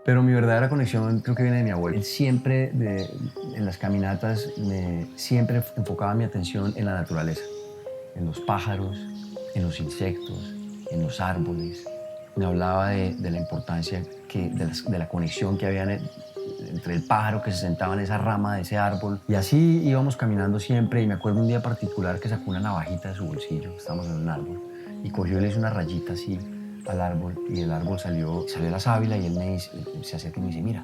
Pero mi verdadera conexión creo que viene de mi abuelo. Él siempre, en las caminatas, siempre enfocaba mi atención en la naturaleza, en los pájaros, en los insectos, en los árboles. Me hablaba de la importancia de la conexión que había entre el pájaro que se sentaba en esa rama de ese árbol. Y así íbamos caminando siempre. Y me acuerdo un día particular que sacó una navajita de su bolsillo. Estábamos en un árbol. Y cogió y le hizo una rayita así al árbol. Y el árbol salió la sábila. Y él se acerca y me dice, mira,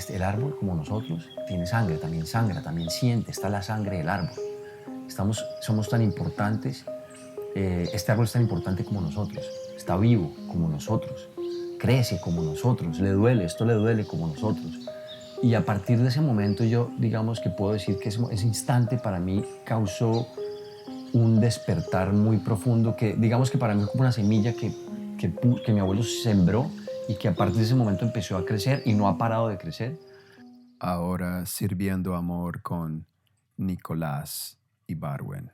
el árbol, como nosotros, tiene sangre, también siente. Está la sangre del árbol. Somos tan importantes. Este árbol es tan importante como nosotros. Está vivo como nosotros. Crece como nosotros. Esto le duele como nosotros. Y a partir de ese momento yo, digamos que puedo decir que ese instante para mí causó un despertar muy profundo que, digamos que para mí es como una semilla que mi abuelo sembró y que a partir de ese momento empezó a crecer y no ha parado de crecer. Ahora sirviendo amor con Nicolás Ibarwen.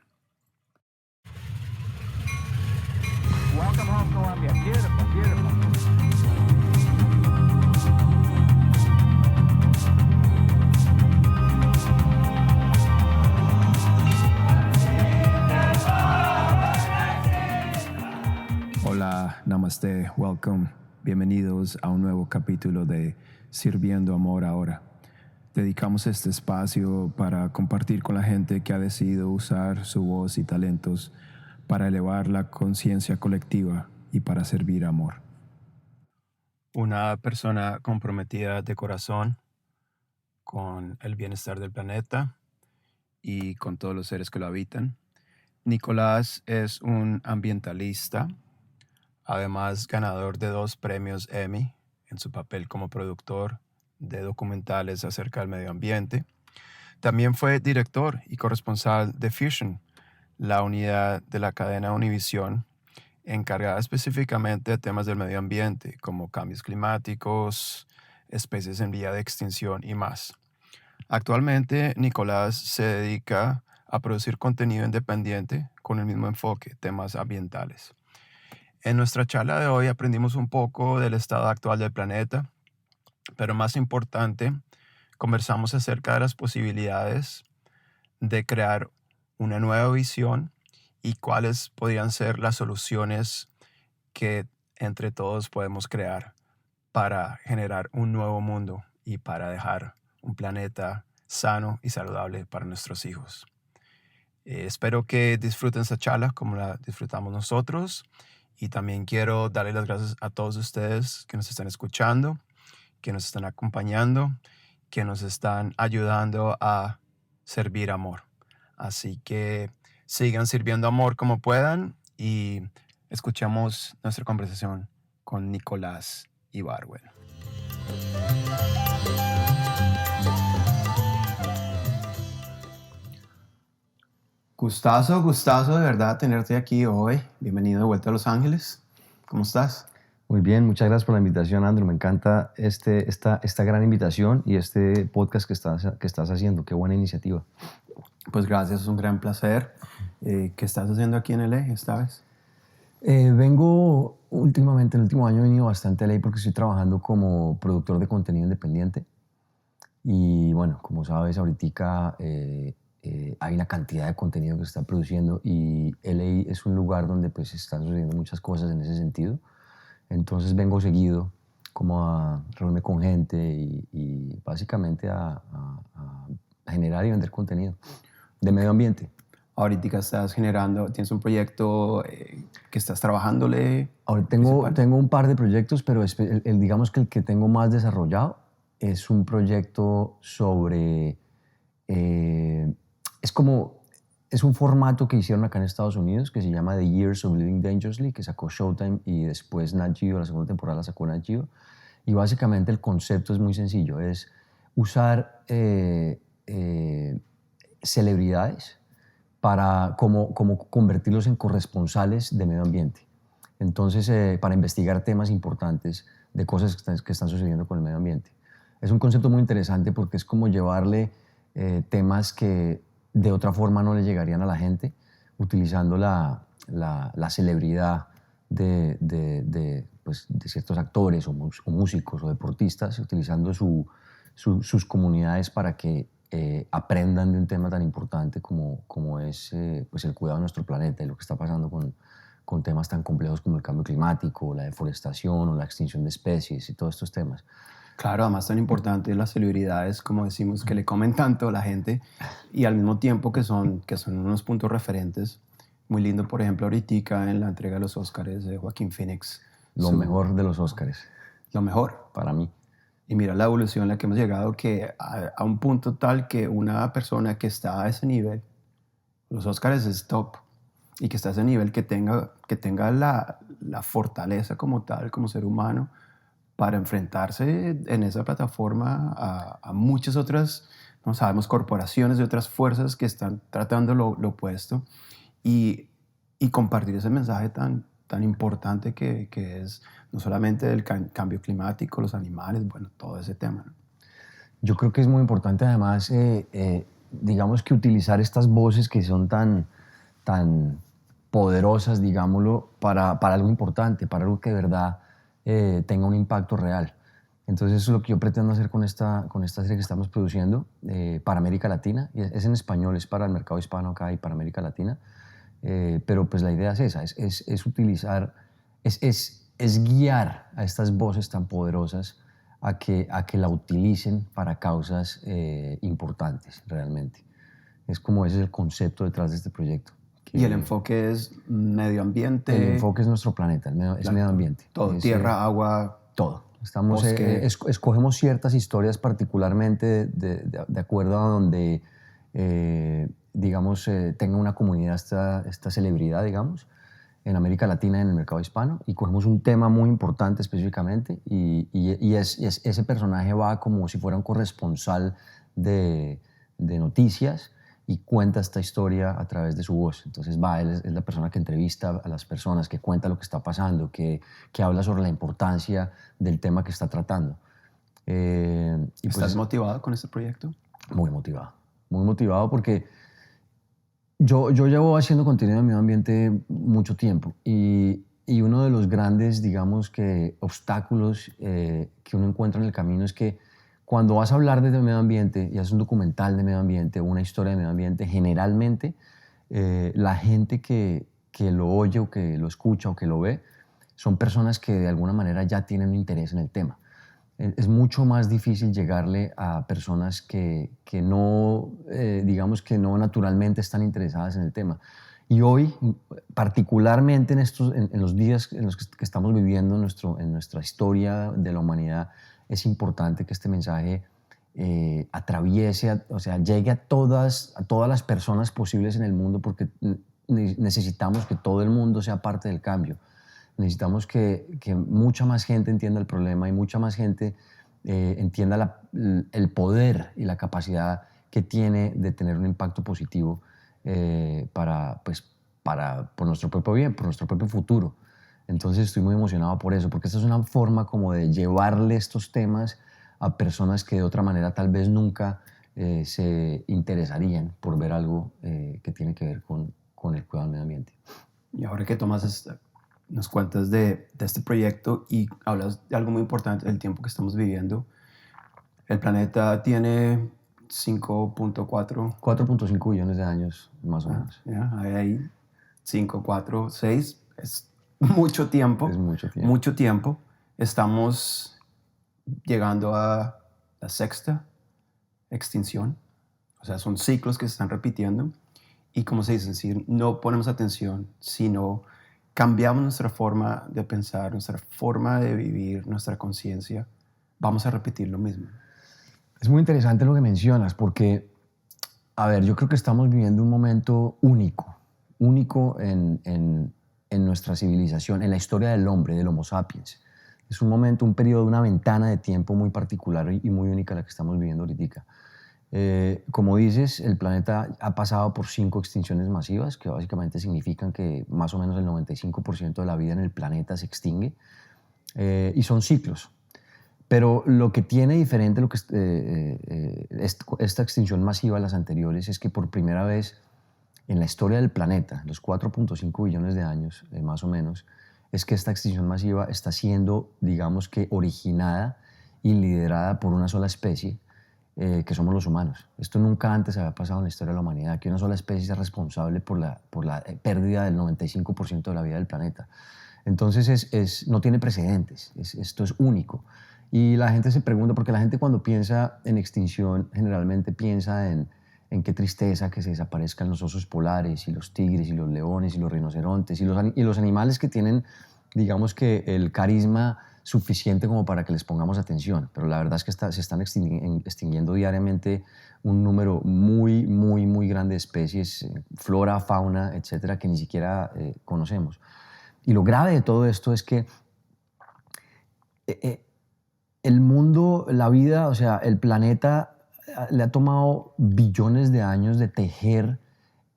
Welcome home, Colombia. Beautiful, beautiful. Hola, namaste, welcome. Bienvenidos a un nuevo capítulo de Sirviendo Amor Ahora. Dedicamos este espacio para compartir con la gente que ha decidido usar su voz y talentos para elevar la conciencia colectiva y para servir amor. Una persona comprometida de corazón con el bienestar del planeta y con todos los seres que lo habitan. Nicolás es un ambientalista, además ganador de 2 premios Emmy en su papel como productor de documentales acerca del medio ambiente. También fue director y corresponsal de Fusion, la unidad de la cadena Univision, encargada específicamente de temas del medio ambiente, como cambios climáticos, especies en vía de extinción y más. Actualmente, Nicolás se dedica a producir contenido independiente con el mismo enfoque, temas ambientales. En nuestra charla de hoy aprendimos un poco del estado actual del planeta, pero más importante, conversamos acerca de las posibilidades de crear una nueva visión y cuáles podrían ser las soluciones que entre todos podemos crear para generar un nuevo mundo y para dejar un planeta sano y saludable para nuestros hijos. Espero que disfruten esta charla como la disfrutamos nosotros y también quiero darle las gracias a todos ustedes que nos están escuchando, que nos están acompañando, que nos están ayudando a servir amor. Así que sigan sirviendo amor como puedan y escuchemos nuestra conversación con Nicolás Ibarwen. Gustazo de verdad tenerte aquí hoy. Bienvenido de vuelta a Los Ángeles. ¿Cómo estás? Muy bien, muchas gracias por la invitación, Andrew. Me encanta esta gran invitación y este podcast que estás haciendo. Qué buena iniciativa. Pues gracias, es un gran placer. ¿Qué estás haciendo aquí en LA esta vez? Vengo últimamente, en el último año he venido bastante a LA porque estoy trabajando como productor de contenido independiente. Y bueno, como sabes, ahorita hay una cantidad de contenido que se está produciendo y LA es un lugar donde pues están sucediendo muchas cosas en ese sentido. Entonces vengo seguido como a reunirme con gente y básicamente a generar y vender contenido de medio ambiente. Ahorita estás tienes un proyecto que estás trabajándole. Ahora tengo un par de proyectos, pero digamos que el que tengo más desarrollado es un proyecto sobre... es un formato que hicieron acá en Estados Unidos que se llama The Years of Living Dangerously, que sacó Showtime y después Nat Geo, la segunda temporada la sacó Nat Geo. Y básicamente el concepto es muy sencillo, es usar celebridades para como convertirlos en corresponsales de medio ambiente. Entonces, para investigar temas importantes de cosas que están sucediendo con el medio ambiente. Es un concepto muy interesante porque es como llevarle temas que de otra forma no le llegarían a la gente, utilizando la celebridad de pues, de ciertos actores o músicos o deportistas, utilizando sus comunidades para que aprendan de un tema tan importante como es pues el cuidado de nuestro planeta y lo que está pasando con temas tan complejos como el cambio climático, la deforestación o la extinción de especies y todos estos temas. Claro, además tan importante las celebridades, como decimos, que le comen tanto a la gente y al mismo tiempo que son unos puntos referentes. Muy lindo, por ejemplo, ahorita en la entrega de los Óscares de Joaquín Phoenix. Lo mejor de los Óscares. Lo mejor. Para mí. Y mira la evolución en la que hemos llegado, que a un punto tal que una persona que está a ese nivel, los Óscares es top, y que está a ese nivel, que tenga la fortaleza como tal, como ser humano, para enfrentarse en esa plataforma a muchas otras, no sabemos, corporaciones de otras fuerzas que están tratando lo opuesto, y compartir ese mensaje tan importante que es no solamente el cambio climático, los animales, bueno, todo ese tema, ¿no? Yo creo que es muy importante además, digamos que utilizar estas voces que son tan poderosas, digámoslo, para algo importante, para algo que de verdad tenga un impacto real. Entonces eso es lo que yo pretendo hacer con esta serie que estamos produciendo para América Latina. Y es en español, es para el mercado hispano acá y para América Latina. Pero pues la idea es esa, es utilizar, es guiar a estas voces tan poderosas a que la utilicen para causas importantes realmente. Es como ese es el concepto detrás de este proyecto. Y el enfoque es medio ambiente. El enfoque es nuestro planeta, es medio ambiente. Todo, tierra, agua. Todo. Escogemos ciertas historias particularmente de acuerdo a donde, digamos, tenga una comunidad esta celebridad, digamos, en América Latina, en el mercado hispano, y cogemos un tema muy importante específicamente y ese personaje va como si fuera un corresponsal de noticias y cuenta esta historia a través de su voz. Entonces él es la persona que entrevista a las personas, que cuenta lo que está pasando, que habla sobre la importancia del tema que está tratando. ¿Estás motivado con este proyecto? Muy motivado porque yo llevo haciendo contenido de medio ambiente mucho tiempo y uno de los grandes, digamos, que obstáculos que uno encuentra en el camino es que cuando vas a hablar de medio ambiente y haces un documental de medio ambiente o una historia de medio ambiente, generalmente la gente que lo oye o que lo escucha o que lo ve son personas que de alguna manera ya tienen un interés en el tema. Es mucho más difícil llegarle a personas que no, digamos que no naturalmente están interesadas en el tema. Y hoy, particularmente en los días en los que estamos viviendo en nuestra historia de la humanidad, es importante que este mensaje atraviese, o sea, llegue a todas las personas posibles en el mundo, porque necesitamos que todo el mundo sea parte del cambio. Necesitamos que mucha más gente entienda el problema y mucha más gente entienda el poder y la capacidad que tiene de tener un impacto positivo por nuestro propio bien, por nuestro propio futuro. Entonces estoy muy emocionado por eso, porque esta es una forma como de llevarle estos temas a personas que de otra manera tal vez nunca se interesarían por ver algo que tiene que ver con el cuidado del medio ambiente. Y ahora que nos cuentas de este proyecto y hablas de algo muy importante, el tiempo que estamos viviendo. El planeta tiene 4.5 billones de años, más o menos. Ahí 5, 4, 6, es mucho tiempo. Es mucho tiempo. Mucho tiempo. Estamos llegando a la 6ª extinción. O sea, son ciclos que se están repitiendo. Y como se dice, si no ponemos atención, si no cambiamos nuestra forma de pensar, nuestra forma de vivir, nuestra conciencia, vamos a repetir lo mismo. Es muy interesante lo que mencionas porque, a ver, yo creo que estamos viviendo un momento único en nuestra civilización, en la historia del hombre, del Homo sapiens. Es un momento, un periodo, una ventana de tiempo muy particular y muy única la que estamos viviendo ahorita. Como dices, el planeta ha pasado por 5 extinciones masivas, que básicamente significan que más o menos el 95% de la vida en el planeta se extingue, y son ciclos. Pero lo que tiene diferente esta extinción masiva a las anteriores es que por primera vez en la historia del planeta, los 4.5 billones de años más o menos, es que esta extinción masiva está siendo, digamos que, originada y liderada por una sola especie, que somos los humanos. Esto nunca antes había pasado en la historia de la humanidad, que una sola especie sea responsable por la pérdida del 95% de la vida del planeta. Entonces no tiene precedentes, esto es único. Y la gente se pregunta, porque la gente cuando piensa en extinción generalmente piensa en qué tristeza que se desaparezcan los osos polares y los tigres y los leones y los rinocerontes y los animales que tienen, digamos que, el carisma suficiente como para que les pongamos atención. Pero la verdad es que se están extinguiendo diariamente un número muy, muy, muy grande de especies, flora, fauna, etcétera, que ni siquiera conocemos. Y lo grave de todo esto es que el mundo, la vida, o sea, el planeta le ha tomado billones de años de tejer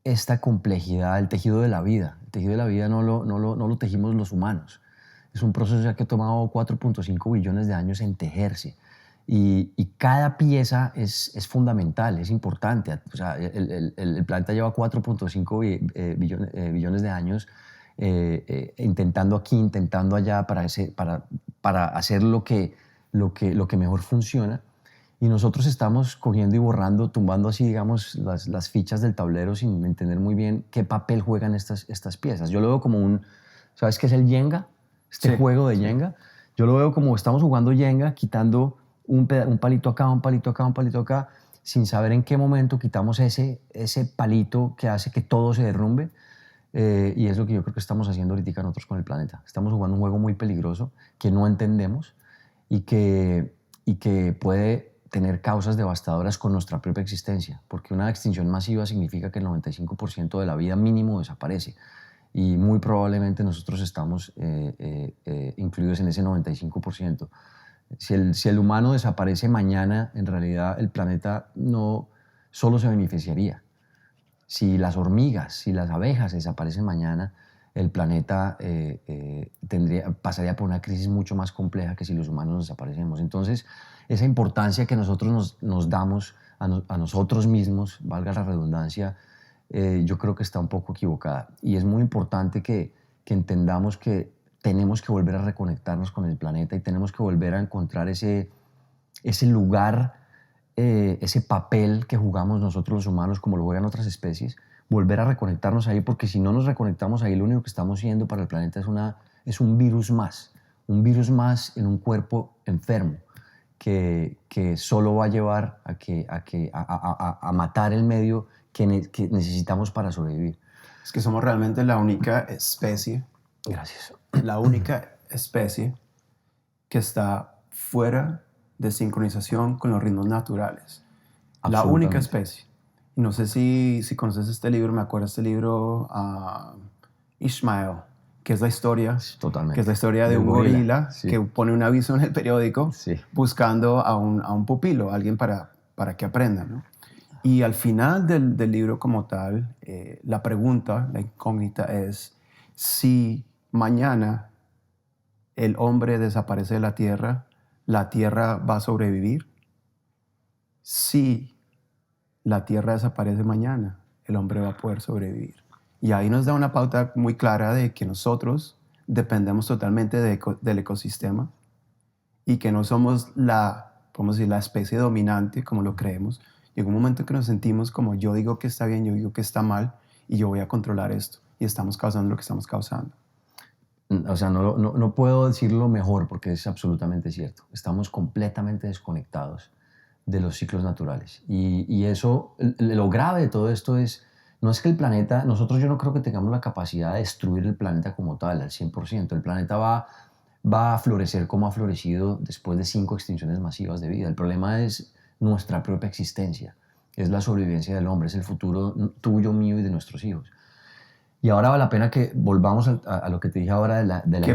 esta complejidad, el tejido de la vida. El tejido de la vida no lo tejimos los humanos. Es un proceso ya que ha tomado 4.5 billones de años en tejerse. Y cada pieza es fundamental, es importante. O sea, el planeta lleva 4.5 billones de años intentando aquí, intentando allá para hacer lo que mejor funciona. Y nosotros estamos cogiendo y borrando, tumbando así, digamos, las fichas del tablero sin entender muy bien qué papel juegan estas piezas. Yo lo veo como ¿sabes qué es el Jenga? Este juego de Jenga. Yo lo veo como estamos jugando Jenga, quitando un palito acá, un palito acá, un palito acá, sin saber en qué momento quitamos ese palito que hace que todo se derrumbe. Y es lo que yo creo que estamos haciendo ahorita nosotros con el planeta. Estamos jugando un juego muy peligroso que no entendemos y que puede tener causas devastadoras con nuestra propia existencia, porque una extinción masiva significa que el 95% de la vida mínimo desaparece y muy probablemente nosotros estamos incluidos en ese 95%. Si el humano desaparece mañana, en realidad el planeta no solo se beneficiaría. Si las hormigas, si las abejas desaparecen mañana, el planeta pasaría por una crisis mucho más compleja que si los humanos desaparecemos. Entonces, esa importancia que nosotros nos damos a nosotros mismos, valga la redundancia, yo creo que está un poco equivocada. Y es muy importante que entendamos que tenemos que volver a reconectarnos con el planeta y tenemos que volver a encontrar ese lugar, ese papel que jugamos nosotros los humanos como lo juegan otras especies, volver a reconectarnos ahí, porque si no nos reconectamos ahí, lo único que estamos siendo para el planeta es un virus más en un cuerpo enfermo que solo va a llevar a matar el medio que necesitamos para sobrevivir. Es que somos realmente la única especie. Gracias. La única especie que está fuera de sincronización con los ritmos naturales. La única especie. Y no sé si conoces este libro, me acuerdo de este libro, Ishmael, que es la historia, Totalmente. que es la historia de un gorila sí, que pone un aviso en el periódico sí, buscando a un pupilo, alguien para que aprenda, ¿no? Y al final del libro como tal, la pregunta, la incógnita es si mañana el hombre desaparece de ¿la Tierra va a sobrevivir? Si la Tierra desaparece mañana, el hombre va a poder sobrevivir. Y ahí nos da una pauta muy clara de que nosotros dependemos totalmente del ecosistema y que no somos podemos decir, la especie dominante como lo creemos. Llega un momento que nos sentimos como yo digo que está bien, yo digo que está mal y yo voy a controlar esto. Y estamos causando lo que estamos causando. O sea, no puedo decirlo mejor porque es absolutamente cierto. Estamos completamente desconectados de los ciclos naturales. Y eso, lo grave de todo esto no es que el planeta, yo no creo que tengamos la capacidad de destruir el planeta como tal, al 100%. El planeta va a florecer como ha florecido después de 5 extinciones masivas de vida. El problema es nuestra propia existencia, es la sobrevivencia del hombre, es el futuro tuyo, mío y de nuestros hijos. Y ahora vale la pena que volvamos a lo que te dije ahora de la... Que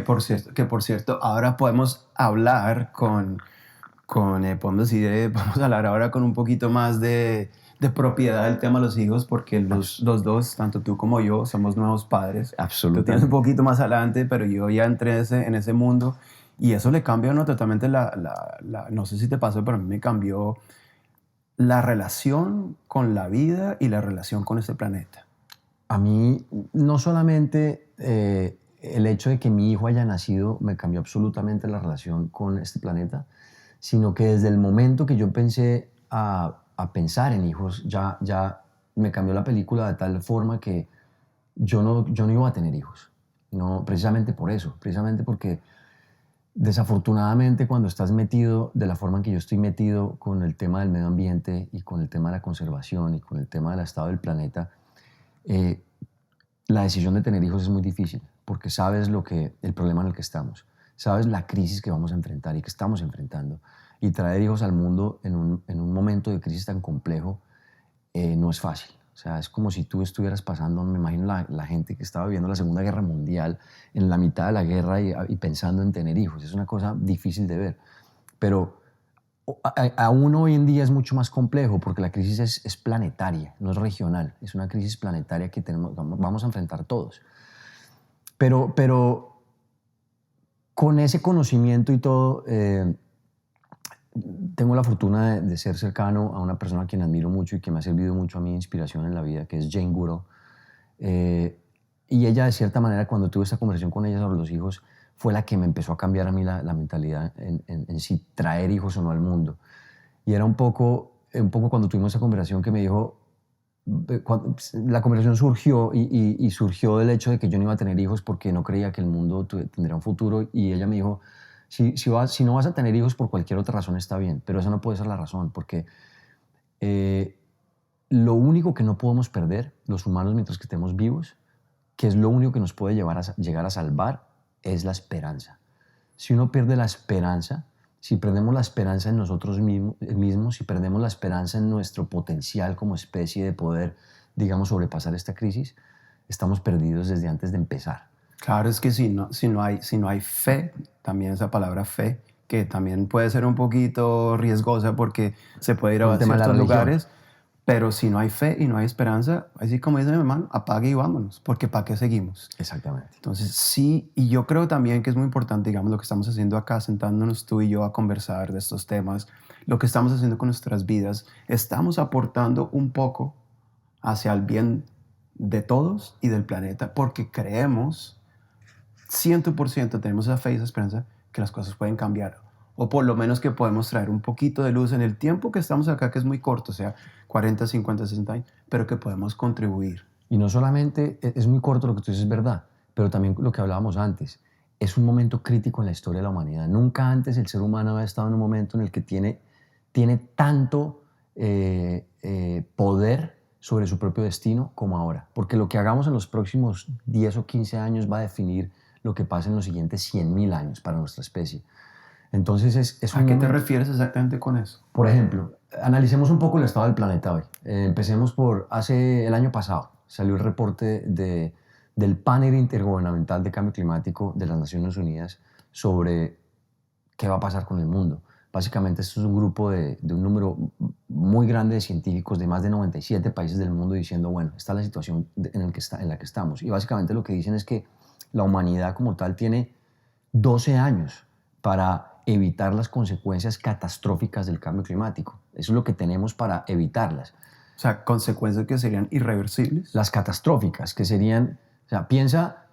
por cierto, ahora podemos hablar podemos hablar ahora con un poquito más de propiedad del tema de los hijos, porque los dos, tanto tú como yo, somos nuevos padres. Absolutamente. Tú tienes un poquito más adelante, pero yo ya entré en ese mundo y eso le cambia a uno totalmente no sé si te pasó, pero a mí me cambió la relación con la vida y la relación con este planeta. A mí no solamente el hecho de que mi hijo haya nacido me cambió absolutamente la relación con este planeta, sino que desde el momento que yo empecé a pensar en hijos, ya me cambió la película de tal forma que yo no iba a tener hijos. No, precisamente por eso, precisamente porque desafortunadamente cuando estás metido de la forma en que yo estoy metido con el tema del medio ambiente y con el tema de la conservación y con el tema del estado del planeta, eh, la decisión de tener hijos es muy difícil porque sabes el problema en el que estamos, sabes la crisis que vamos a enfrentar y que estamos enfrentando. Y traer hijos al mundo en un momento de crisis tan complejo no es fácil. O sea, es como si tú estuvieras pasando, me imagino la gente que estaba viviendo la Segunda Guerra Mundial en la mitad de la guerra y pensando en tener hijos. Es una cosa difícil de ver. Pero aún hoy en día es mucho más complejo porque la crisis es planetaria, no es regional. Es una crisis planetaria que vamos a enfrentar todos. Pero con ese conocimiento y todo, tengo la fortuna de ser cercano a una persona a quien admiro mucho y que me ha servido mucho a mí de inspiración en la vida, que es Jane Goodall. Y ella, de cierta manera, cuando tuve esta conversación con ella sobre los hijos, fue la que me empezó a cambiar a mí la mentalidad en si traer hijos o no al mundo. Y era un poco cuando tuvimos esa conversación que me dijo, la conversación surgió y surgió del hecho de que yo no iba a tener hijos porque no creía que el mundo tendría un futuro, y ella me dijo, si no vas a tener hijos por cualquier otra razón está bien, pero esa no puede ser la razón, porque lo único que no podemos perder, los humanos mientras que estemos vivos, que es lo único que nos puede llegar a salvar, es la esperanza. Si uno pierde la esperanza, si perdemos la esperanza en nosotros mismos, si perdemos la esperanza en nuestro potencial como especie de poder, digamos, sobrepasar esta crisis, estamos perdidos desde antes de empezar. Claro, es que si no hay fe, también esa palabra fe, que también puede ser un poquito riesgosa porque se puede ir a ciertos lugares, pero si no hay fe y no hay esperanza, así como dice mi hermano, apague y vámonos, porque ¿para qué seguimos? Exactamente. Entonces sí, y yo creo también que es muy importante, digamos, lo que estamos haciendo acá, sentándonos tú y yo a conversar de estos temas, lo que estamos haciendo con nuestras vidas, estamos aportando un poco hacia el bien de todos y del planeta, porque creemos 100% tenemos esa fe y esa esperanza que las cosas pueden cambiar, o por lo menos que podemos traer un poquito de luz en el tiempo que estamos acá, que es muy corto, o sea, 40, 50, 60 años, pero que podemos contribuir. Y no solamente es muy corto lo que tú dices, es verdad, pero también lo que hablábamos antes, es un momento crítico en la historia de la humanidad. Nunca antes el ser humano había estado en un momento en el que tiene tanto poder sobre su propio destino como ahora, porque lo que hagamos en los próximos 10 o 15 años va a definir lo que pasa en los siguientes 100.000 años para nuestra especie. Entonces es un ¿A qué momento... te refieres exactamente con eso? Por ejemplo, analicemos un poco el estado del planeta hoy. Empecemos por el año pasado salió el reporte del panel intergubernamental de cambio climático de las Naciones Unidas sobre qué va a pasar con el mundo. Básicamente esto es un grupo de un número muy grande de científicos de más de 97 países del mundo diciendo, bueno, esta es la situación en la que estamos. Y básicamente lo que dicen es que la humanidad como tal tiene 12 años para evitar las consecuencias catastróficas del cambio climático. Eso es lo que tenemos para evitarlas. O sea, consecuencias que serían irreversibles. Las catastróficas, que serían, o sea, piensa,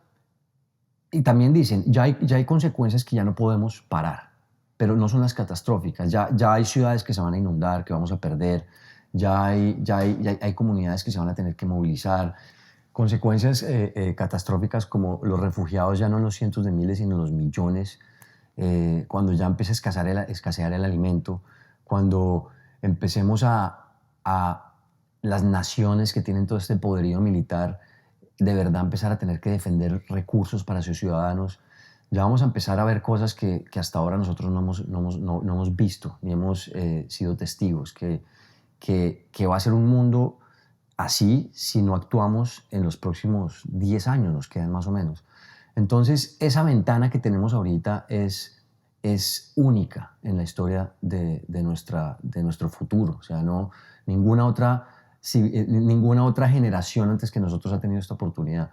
y también dicen, ya hay consecuencias que ya no podemos parar, pero no son las catastróficas. Ya hay ciudades que se van a inundar, que vamos a perder, ya hay comunidades que se van a tener que movilizar. Consecuencias catastróficas como los refugiados ya no en los cientos de miles, sino en los millones, cuando ya empiece a escasear el alimento, cuando empecemos a las naciones que tienen todo este poderío militar de verdad empezar a tener que defender recursos para sus ciudadanos, ya vamos a empezar a ver cosas que hasta ahora nosotros no hemos visto ni hemos sido testigos, que va a ser un mundo así si no actuamos en los próximos 10 años, nos quedan más o menos. Entonces, esa ventana que tenemos ahorita es única en la historia de nuestro futuro. O sea, ninguna otra generación antes que nosotros ha tenido esta oportunidad.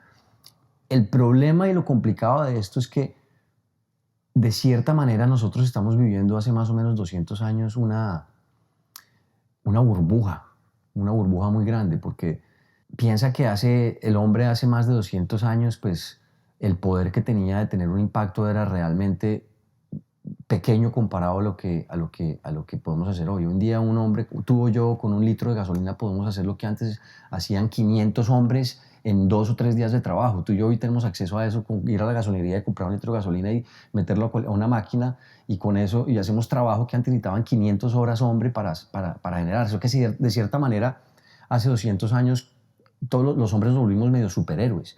El problema y lo complicado de esto es que, de cierta manera, nosotros estamos viviendo hace más o menos 200 años una burbuja muy grande, porque piensa que el hombre hace más de 200 años, pues, el poder que tenía de tener un impacto era realmente pequeño comparado a lo que podemos hacer hoy. Un día un hombre, tú o yo, con 1 litro de gasolina podemos hacer lo que antes hacían 500 hombres en 2 o 3 días de trabajo. Tú y yo hoy tenemos acceso a eso, con ir a la gasolinería y comprar 1 litro de gasolina y meterlo a una máquina, y con eso y hacemos trabajo que antes necesitaban 500 horas hombre para generar. Eso que si de cierta manera hace 200 años todos los hombres nos volvimos medio superhéroes.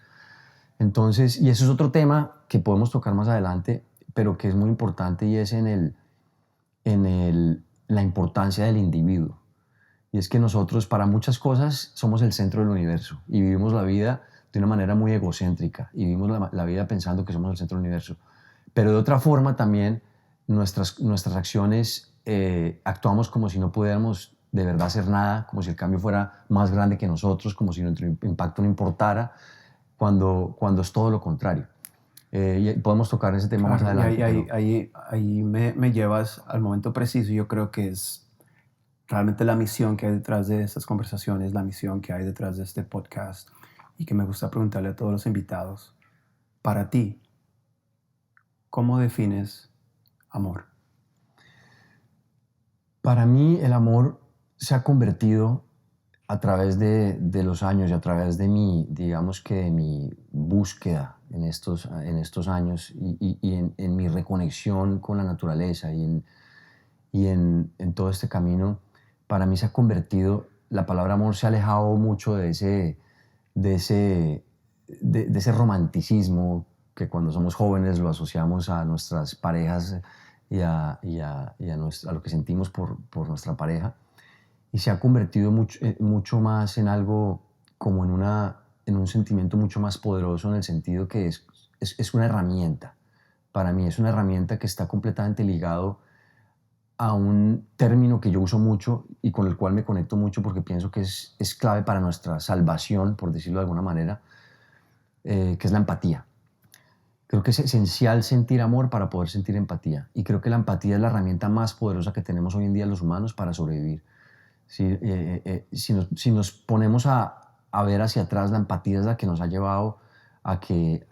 Entonces, y eso es otro tema que podemos tocar más adelante, pero que es muy importante, y es la importancia del individuo. Y es que nosotros para muchas cosas somos el centro del universo y vivimos la vida de una manera muy egocéntrica y vivimos la vida pensando que somos el centro del universo. Pero de otra forma también nuestras acciones actuamos como si no pudiéramos de verdad hacer nada, como si el cambio fuera más grande que nosotros, como si nuestro impacto no importara, cuando es todo lo contrario. Y podemos tocar ese tema más adelante. Ahí me llevas al momento preciso. Yo creo que es realmente la misión que hay detrás de estas conversaciones, la misión que hay detrás de este podcast, y que me gusta preguntarle a todos los invitados. Para ti, ¿cómo defines amor? Para mí el amor se ha convertido a través de los años y a través de digamos que de mi búsqueda en estos años y en mi reconexión con la naturaleza y en todo este camino, para mí se ha convertido, la palabra amor se ha alejado mucho de ese romanticismo que cuando somos jóvenes lo asociamos a nuestras parejas y a lo que sentimos por nuestra pareja. Y se ha convertido mucho más en algo como en un sentimiento mucho más poderoso, en el sentido que es una herramienta. Para mí es una herramienta que está completamente ligado a un término que yo uso mucho y con el cual me conecto mucho porque pienso que es clave para nuestra salvación, por decirlo de alguna manera, que es la empatía. Creo que es esencial sentir amor para poder sentir empatía. Y creo que la empatía es la herramienta más poderosa que tenemos hoy en día los humanos para sobrevivir. Si nos ponemos a ver hacia atrás, la empatía es la que nos ha llevado a que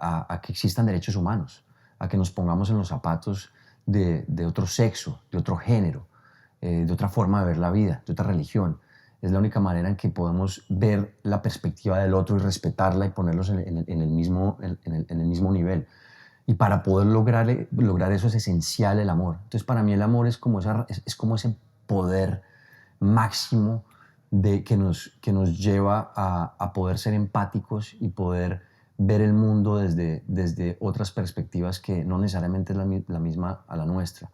existan derechos humanos, a que nos pongamos en los zapatos de otro sexo, de otro género, de otra forma de ver la vida, de otra religión. Es la única manera en que podemos ver la perspectiva del otro y respetarla y ponerlos en el mismo nivel. Y para poder lograr eso es esencial el amor. Entonces, para mí el amor es como ese poder máximo que nos lleva a poder ser empáticos y poder ver el mundo desde otras perspectivas que no necesariamente es la misma a la nuestra.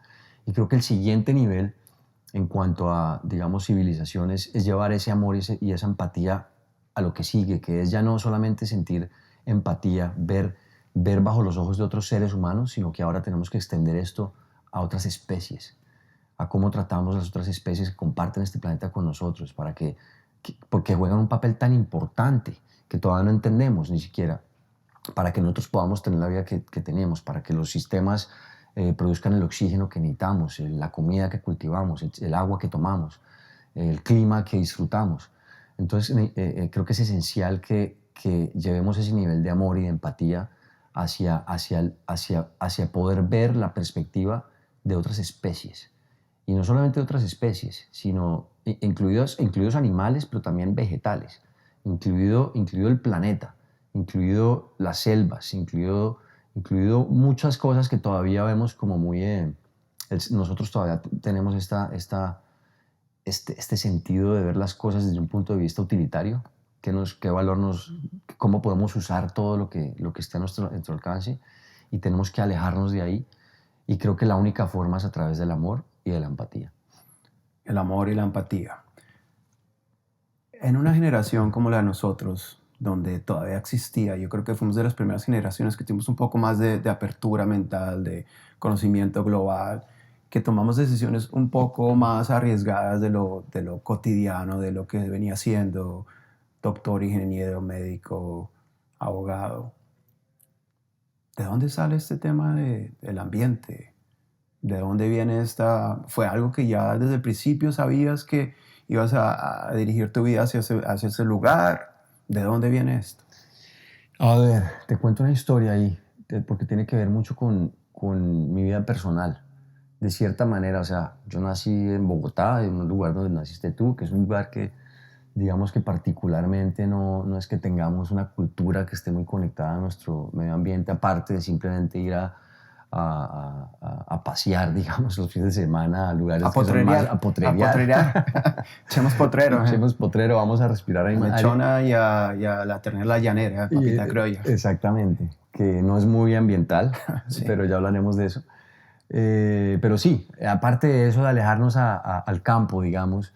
Y creo que el siguiente nivel en cuanto a, digamos, civilizaciones es llevar ese amor y esa empatía a lo que sigue, que es ya no solamente sentir empatía, ver bajo los ojos de otros seres humanos, sino que ahora tenemos que extender esto a otras especies, a cómo tratamos las otras especies que comparten este planeta con nosotros, porque juegan un papel tan importante que todavía no entendemos ni siquiera, para que nosotros podamos tener la vida que tenemos, para que los sistemas produzcan el oxígeno que necesitamos, la comida que cultivamos, el agua que tomamos, el clima que disfrutamos. Entonces creo que es esencial que llevemos ese nivel de amor y de empatía hacia poder ver la perspectiva de otras especies. Y no solamente de otras especies, sino incluidos animales, pero también vegetales, incluido el planeta, incluido las selvas, incluido muchas cosas que todavía vemos como muy... nosotros todavía tenemos este sentido de ver las cosas desde un punto de vista utilitario, qué valor cómo podemos usar todo lo que está a nuestro alcance, y tenemos que alejarnos de ahí. Y creo que la única forma es a través del amor y de la empatía. El amor y la empatía. En una generación como la de nosotros, donde todavía existía, yo creo que fuimos de las primeras generaciones que tuvimos un poco más de apertura mental, de conocimiento global, que tomamos decisiones un poco más arriesgadas de lo cotidiano, de lo que venía siendo doctor, ingeniero, médico, abogado. ¿De dónde sale este tema del ambiente? ¿De dónde viene esta? ¿Fue algo que ya desde el principio sabías que ibas a dirigir tu vida hacia ese lugar? ¿De dónde viene esto? A ver, te cuento una historia ahí, porque tiene que ver mucho con mi vida personal. De cierta manera, o sea, yo nací en Bogotá, en un lugar donde naciste tú, que es un lugar que, digamos que particularmente no es que tengamos una cultura que esté muy conectada a nuestro medio ambiente, aparte de simplemente ir a pasear, digamos, los fines de semana a lugares A que son más potrerear. a potrerear. A potrerear. Echemos potrero. Echemos potrero, vamos a respirar A ahí. Lechona y a la ternera la llanera, papita criolla. Exactamente, que no es muy ambiental, Sí. pero ya hablaremos de eso. Pero sí, aparte de eso, de alejarnos al campo, digamos,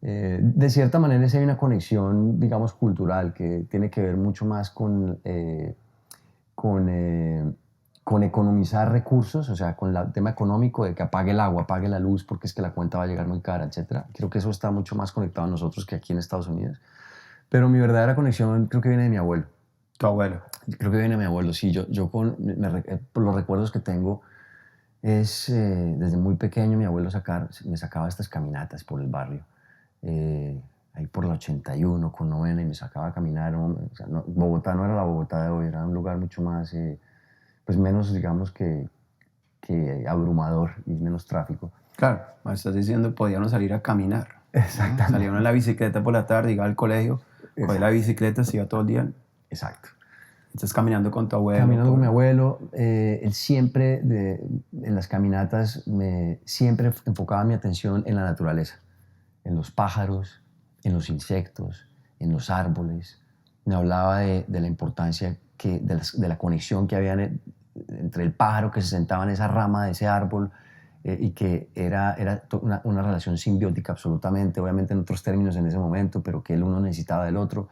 de cierta manera sí hay una conexión, digamos, cultural que tiene que ver mucho más con, eh, con economizar recursos, o sea, con el tema económico de que apague el agua, apague la luz, porque es que la cuenta va a llegar muy cara, etc. Creo que eso está mucho más conectado a nosotros que aquí en Estados Unidos. Pero mi verdadera conexión creo que viene de mi abuelo. Tu abuelo. Creo que viene de mi abuelo, sí. Yo por los recuerdos que tengo es desde muy pequeño mi abuelo me sacaba estas caminatas por el barrio. Ahí por la 81 con novena y me sacaba a caminar. O sea, Bogotá no era la Bogotá de hoy, era un lugar mucho más, pues menos, digamos que abrumador y menos tráfico. Claro, me estás diciendo podíamos salir a caminar. Exactamente. Salían en la bicicleta por la tarde, iba al colegio, cogía la bicicleta, se iba todo el día. Exacto. Estás caminando con tu abuelo. Caminando con mi abuelo, él siempre, en las caminatas, siempre enfocaba mi atención en la naturaleza, en los pájaros, en los insectos, en los árboles. Me hablaba de la importancia, de la conexión que había entre el pájaro que se sentaba en esa rama de ese árbol y que era una relación simbiótica absolutamente, obviamente en otros términos en ese momento, pero que el uno necesitaba del otro.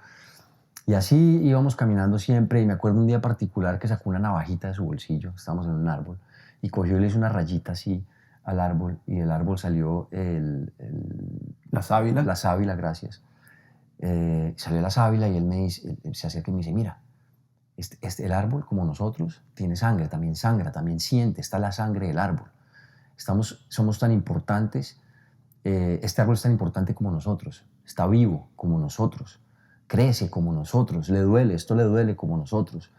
Y así íbamos caminando siempre y me acuerdo un día particular que sacó una navajita de su bolsillo, estábamos en un árbol, y cogió y le hizo una rayita así al árbol y del árbol salió la sábila. La sábila, gracias. Salió la sábila y él se acerca y me dice, mira, el árbol como nosotros tiene sangre, también sangra, también siente, está la sangre del árbol. Somos tan importantes, este árbol es tan importante como nosotros, está vivo como nosotros. Crece como nosotros, esto le duele como nosotros.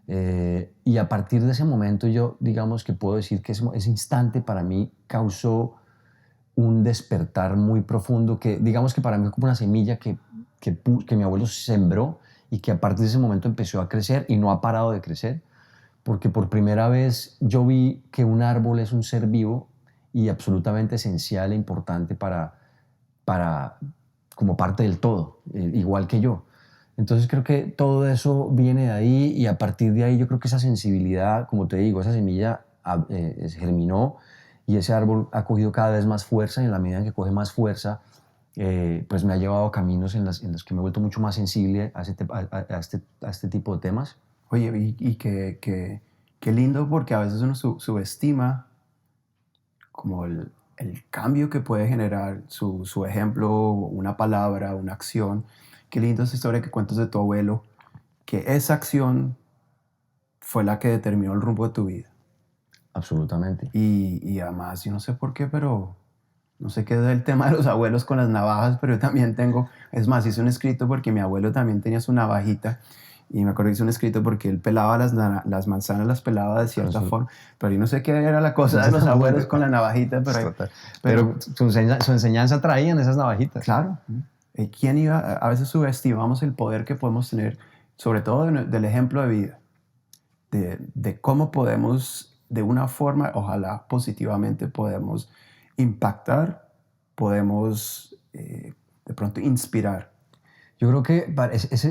Y a partir de ese momento yo, digamos que puedo decir que ese instante para mí causó un despertar muy profundo que, digamos que para mí fue como una semilla que mi abuelo sembró y que a partir de ese momento empezó a crecer y no ha parado de crecer, porque por primera vez yo vi que un árbol es un ser vivo y absolutamente esencial e importante como parte del todo, igual que yo. Entonces creo que todo eso viene de ahí y a partir de ahí yo creo que esa sensibilidad, como te digo, esa semilla germinó y ese árbol ha cogido cada vez más fuerza y en la medida en que coge más fuerza, pues me ha llevado a caminos en los que me he vuelto mucho más sensible a este tipo de temas. Oye, y qué lindo porque a veces uno subestima como el cambio que puede generar su ejemplo, una palabra, una acción. Qué linda esa historia que cuentas de tu abuelo, que esa acción fue la que determinó el rumbo de tu vida. Absolutamente. Y además, yo no sé por qué, pero no sé qué es el tema de los abuelos con las navajas, pero yo también tengo, es más, hice un escrito porque mi abuelo también tenía su navajita. Y me acuerdo que hice un escrito porque él pelaba las manzanas, las pelaba de cierta forma. Pero yo no sé qué era la cosa de los abuelos con la navajita. Pero su enseñanza traían esas navajitas. Claro. ¿Quién iba? A veces subestimamos el poder que podemos tener, sobre todo del ejemplo de vida. De cómo podemos, de una forma, ojalá positivamente, podemos impactar, podemos de pronto inspirar. Yo creo que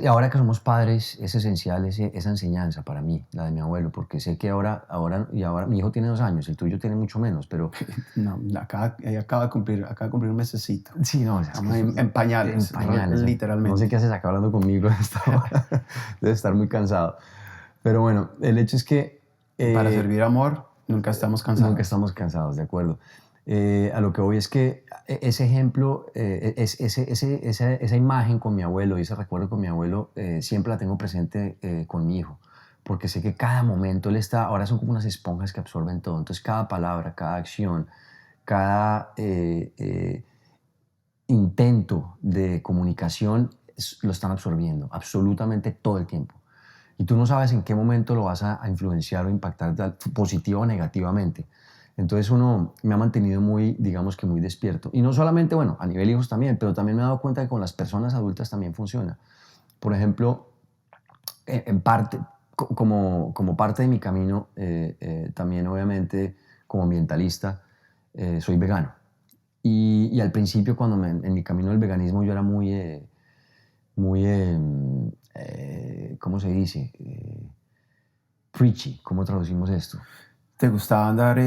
ahora que somos padres es esencial esa enseñanza para mí, la de mi abuelo, porque sé que ahora mi hijo tiene 2 años, el tuyo tiene mucho menos, pero... No, ella acaba de cumplir un mesecito. Sí, no, estamos en pañales, literalmente. No sé qué haces acá hablando conmigo a esta hora. Debe estar muy cansado. Pero bueno, el hecho es que... para servir amor, nunca estamos cansados. Nunca estamos cansados, de acuerdo. A lo que voy es que ese ejemplo, esa imagen con mi abuelo y ese recuerdo con mi abuelo siempre la tengo presente con mi hijo, porque sé que cada momento ahora son como unas esponjas que absorben todo, entonces cada palabra, cada acción, cada intento de comunicación lo están absorbiendo absolutamente todo el tiempo. y tú no sabes en qué momento lo vas a influenciar o impactar positivo o negativamente. Entonces uno me ha mantenido muy, digamos que muy despierto. Y no solamente, bueno, a nivel hijos también, pero también me he dado cuenta que con las personas adultas también funciona. Por ejemplo, en parte, como parte de mi camino, también obviamente como ambientalista, soy vegano. Y al principio, en mi camino del veganismo, yo era ¿cómo se dice? Preachy, ¿cómo traducimos esto? ¿Te gustaba andar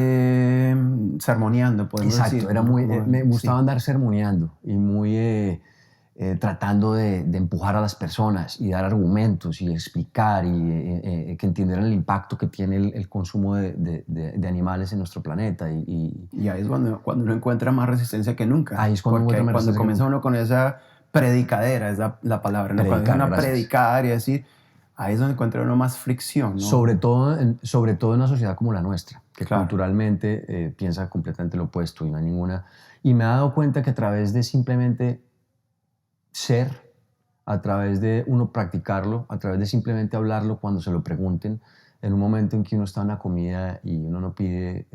sermoneando, podemos Exacto, decir? era ¿No? me gustaba Sí, andar sermoneando y muy tratando de empujar a las personas y dar argumentos y explicar y que entendieran el impacto que tiene el consumo de animales en nuestro planeta. y ahí es cuando uno encuentra más resistencia que nunca. Ahí es cuando Porque encuentro más cuando resistencia que comienza nunca. uno con esa predicadera, es la palabra, ¿no? Cuando Predicar, empieza uno a gracias. predicar y decir, ahí es donde encuentra uno más fricción, ¿no? Sobre todo en una sociedad como la nuestra, que Claro. culturalmente piensa completamente lo opuesto y no hay ninguna. Y me he dado cuenta que a través de simplemente ser, a través de uno practicarlo, a través de simplemente hablarlo cuando se lo pregunten, en un momento en que uno está en la comida y uno no pide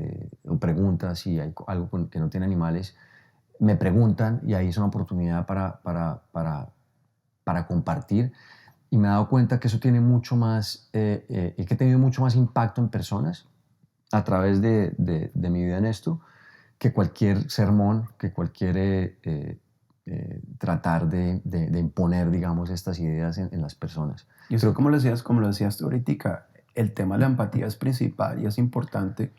o pregunta si hay algo que no tiene animales, me preguntan y ahí es una oportunidad para compartir. Y me he dado cuenta que eso tiene mucho más, que he tenido mucho más impacto en personas a través de mi vida en esto, que cualquier sermón, que cualquier tratar de imponer, digamos, estas ideas en las personas. Y eso, como lo decías tú ahorita, el tema de la empatía es principal y es importante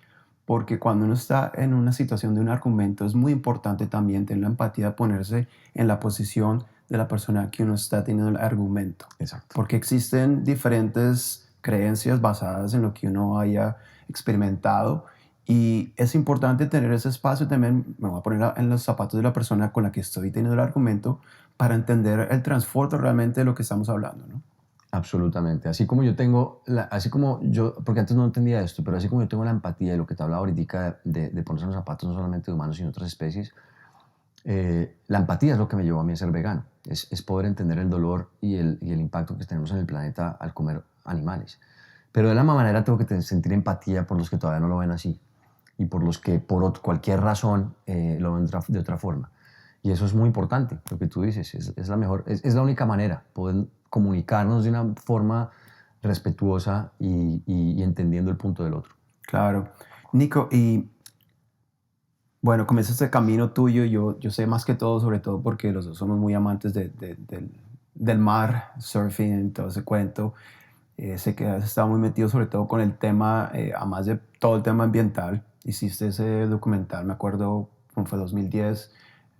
porque cuando uno está en una situación de un argumento es muy importante también tener la empatía, ponerse en la posición de la persona que uno está teniendo el argumento. Exacto. Porque existen diferentes creencias basadas en lo que uno haya experimentado y es importante tener ese espacio también, me voy a poner en los zapatos de la persona con la que estoy teniendo el argumento para entender el trasfondo realmente de lo que estamos hablando, ¿no? Absolutamente. Así como yo tengo, así como yo, porque antes no entendía esto, pero así como yo tengo la empatía y lo que te hablaba ahorita de ponerse en los zapatos no solamente de humanos, sino de otras especies, la empatía es lo que me llevó a mí a ser vegano. Es poder entender el dolor y el impacto que tenemos en el planeta al comer animales. Pero de la misma manera tengo que sentir empatía por los que todavía no lo ven así y por los que por cualquier razón lo ven de otra forma. Y eso es muy importante, lo que tú dices, es la mejor, es la única manera, poder comunicarnos de una forma respetuosa y entendiendo el punto del otro. Claro. Nico, y bueno, comienza este camino tuyo, yo sé más que todo, sobre todo porque los dos somos muy amantes del mar, surfing, todo ese cuento. Sé que has estado muy metido sobre todo con el tema, además de todo el tema ambiental. Hiciste ese documental, me acuerdo, como fue 2010,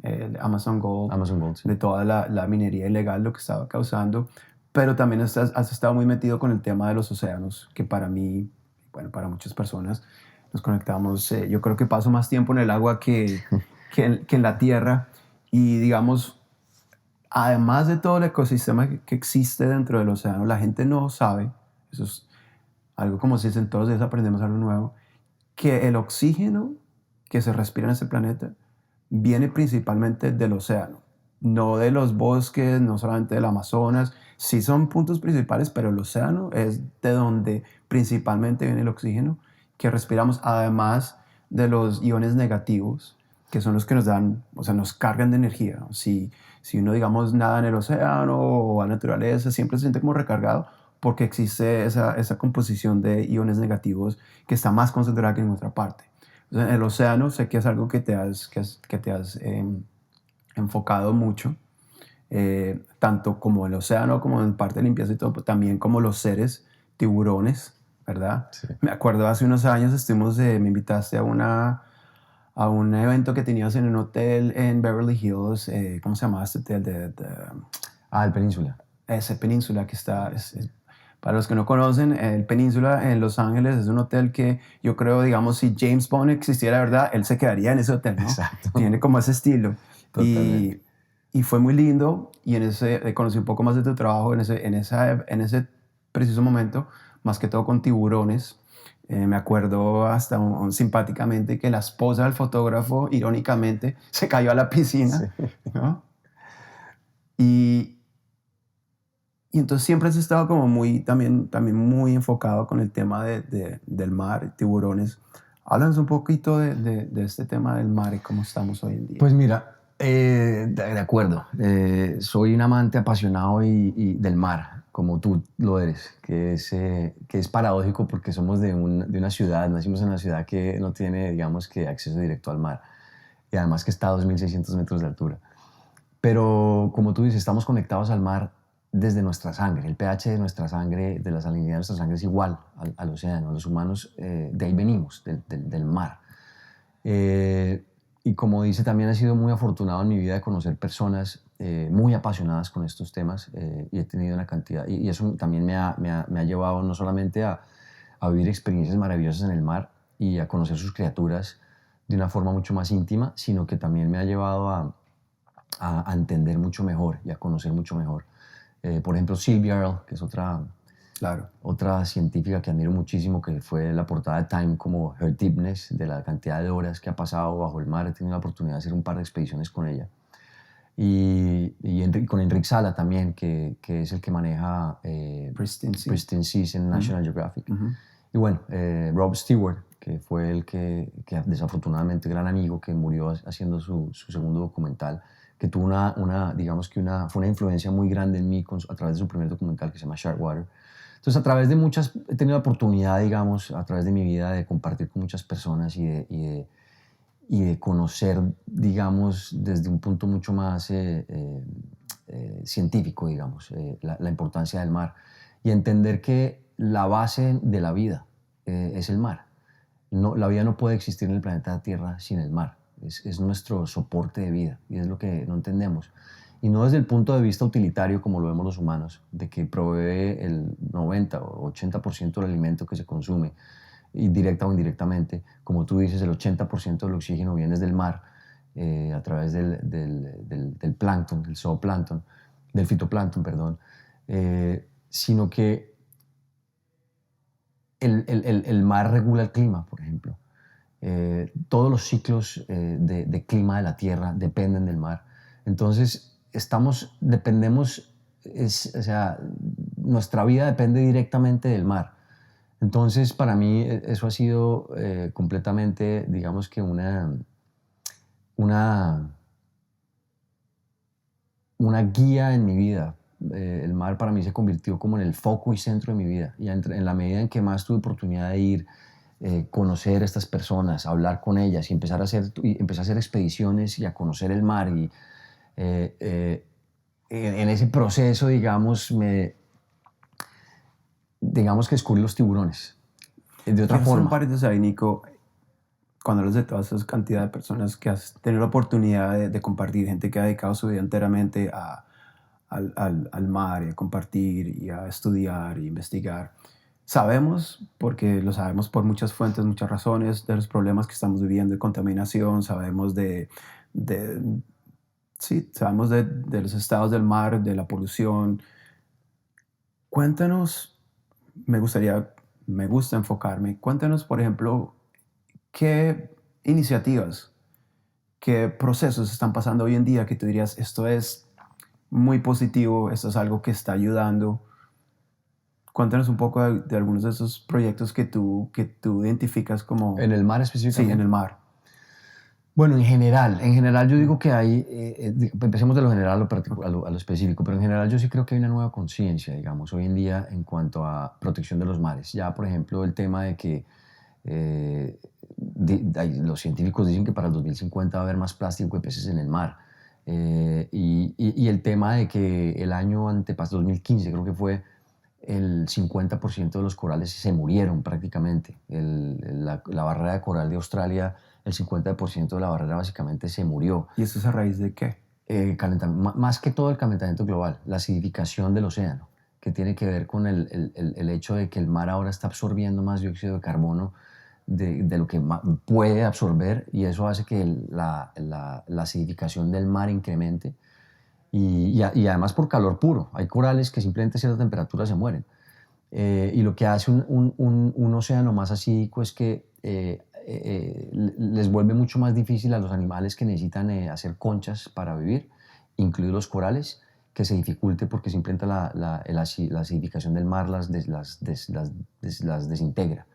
el Amazon Gold, Sí. de toda la minería ilegal, lo que estaba causando. Pero también has estado muy metido con el tema de los océanos, que para mí, bueno, para muchas personas, nos conectamos. Yo creo que paso más tiempo en el agua que en la tierra. Y digamos, además de todo el ecosistema que existe dentro del océano, la gente no sabe, eso es algo como si dicen todos los días aprendemos algo nuevo, que el oxígeno que se respira en este planeta viene principalmente del océano, no de los bosques, no solamente del Amazonas, sí son puntos principales, pero el océano es de donde principalmente viene el oxígeno que respiramos, además de los iones negativos, que son los que nos dan, o sea, nos cargan de energía, ¿no? Si uno, digamos, nada en el océano o a la naturaleza, siempre se siente como recargado porque existe esa composición de iones negativos que está más concentrada que en otra parte. Entonces, en el océano sé que es algo que te has enfocado mucho, tanto como el océano, como en parte de limpieza y todo, pero también como los seres tiburones, ¿verdad? Sí. Me acuerdo hace unos años me invitaste a un evento que tenías en un hotel en Beverly Hills. ¿Cómo se llamaba este hotel? El Península. Ese Península que está... para los que no conocen, el Península en Los Ángeles es un hotel que yo creo, digamos, si James Bond existiera, ¿verdad? Él se quedaría en ese hotel, ¿no? Exacto. Tiene como ese estilo. Totalmente. Y fue muy lindo y conocí un poco más de tu trabajo en ese preciso momento, más que todo con tiburones. Me acuerdo hasta simpáticamente que la esposa del fotógrafo, irónicamente, se cayó a la piscina, Sí. ¿no? Y Y entonces siempre has estado como también muy enfocado con el tema del mar, tiburones. Háblanos un poquito de este tema del mar y cómo estamos hoy en día. Pues mira, de acuerdo. Soy un amante apasionado y del mar, como tú lo eres, que es paradójico porque somos de una ciudad, nacimos en una ciudad que no tiene, digamos, que acceso directo al mar y además que está a 2.600 metros de altura. Pero como tú dices, estamos conectados al mar desde nuestra sangre. El pH de nuestra sangre, de la salinidad de nuestra sangre es igual al océano. Los humanos de ahí venimos, del mar. Y como dice, también he sido muy afortunado en mi vida de conocer personas muy apasionadas con estos temas y he tenido una cantidad, y eso también me ha llevado no solamente a vivir experiencias maravillosas en el mar y a conocer sus criaturas de una forma mucho más íntima, sino que también me ha llevado a entender mucho mejor y a conocer mucho mejor. Por ejemplo, Sylvia Earle, que es otra científica que admiro muchísimo, que fue la portada de Time como Her Deepness, de la cantidad de horas que ha pasado bajo el mar. He tenido la oportunidad de hacer un par de expediciones con ella. Y con Enric Sala también, que es el que maneja Pristine Seas en National Geographic. Y bueno, Rob Stewart, que fue el que desafortunadamente, gran amigo, que murió haciendo su segundo documental, que tuvo fue una influencia muy grande en mí a través de su primer documental que se llama Sharkwater. Entonces, he tenido la oportunidad, digamos, a través de mi vida de compartir con muchas personas y de conocer, digamos, desde un punto mucho más científico, digamos, la importancia del mar y entender que la base de la vida es el mar. La vida no puede existir en el planeta Tierra sin el mar. Es nuestro soporte de vida y es lo que no entendemos. Y no desde el punto de vista utilitario como lo vemos los humanos, de que provee el 90 o 80% del alimento que se consume, directa o indirectamente. Como tú dices, el 80% del oxígeno viene del mar a través del plancton, del zooplancton, del fitoplancton, perdón, sino que el mar regula el clima, por ejemplo. Todos los ciclos de clima de la Tierra dependen del mar. Entonces, nuestra vida depende directamente del mar. Entonces, para mí, eso ha sido completamente, digamos que una guía en mi vida. El mar para mí se convirtió como en el foco y centro de mi vida. Y en la medida en que más tuve oportunidad de ir, conocer a estas personas, hablar con ellas y empezar a hacer expediciones y a conocer el mar. Y en ese proceso, digamos que descubrí los tiburones. De otra forma. Un paréntesis ahí, Nico. Cuando hablas de toda esa cantidad de personas que has tenido la oportunidad de compartir, gente que ha dedicado su vida enteramente al mar, y a compartir, y a estudiar, y investigar. Sabemos, porque lo sabemos por muchas fuentes, muchas razones, de los problemas que estamos viviendo de contaminación, sabemos sabemos de los estados del mar, de la polución. Cuéntanos, me gusta enfocarme, cuéntanos, por ejemplo, qué iniciativas, qué procesos están pasando hoy en día que tú dirías, esto es muy positivo, esto es algo que está ayudando. Cuéntanos un poco de algunos de esos proyectos que tú identificas como... ¿En el mar específicamente? Sí, en el mar. Bueno, en general yo digo que hay, empecemos de lo general a lo específico, pero en general yo sí creo que hay una nueva conciencia, digamos, hoy en día en cuanto a protección de los mares. Ya, por ejemplo, el tema de que los científicos dicen que para el 2050 va a haber más plástico que peces en el mar. Y el tema de que el año antepasado, 2015 creo que fue, el 50% de los corales se murieron prácticamente. La barrera de coral de Australia, el 50% de la barrera básicamente se murió. ¿Y eso es a raíz de qué? Más que todo el calentamiento global, la acidificación del océano, que tiene que ver con el hecho de que el mar ahora está absorbiendo más dióxido de carbono de lo que puede absorber, y eso hace que la acidificación del mar incremente. Y además por calor puro. Hay corales que simplemente a cierta temperatura se mueren. Y lo que hace un océano más acídico es que les vuelve mucho más difícil a los animales que necesitan hacer conchas para vivir, incluidos los corales, que se dificulte porque simplemente la acidificación del mar las desintegra.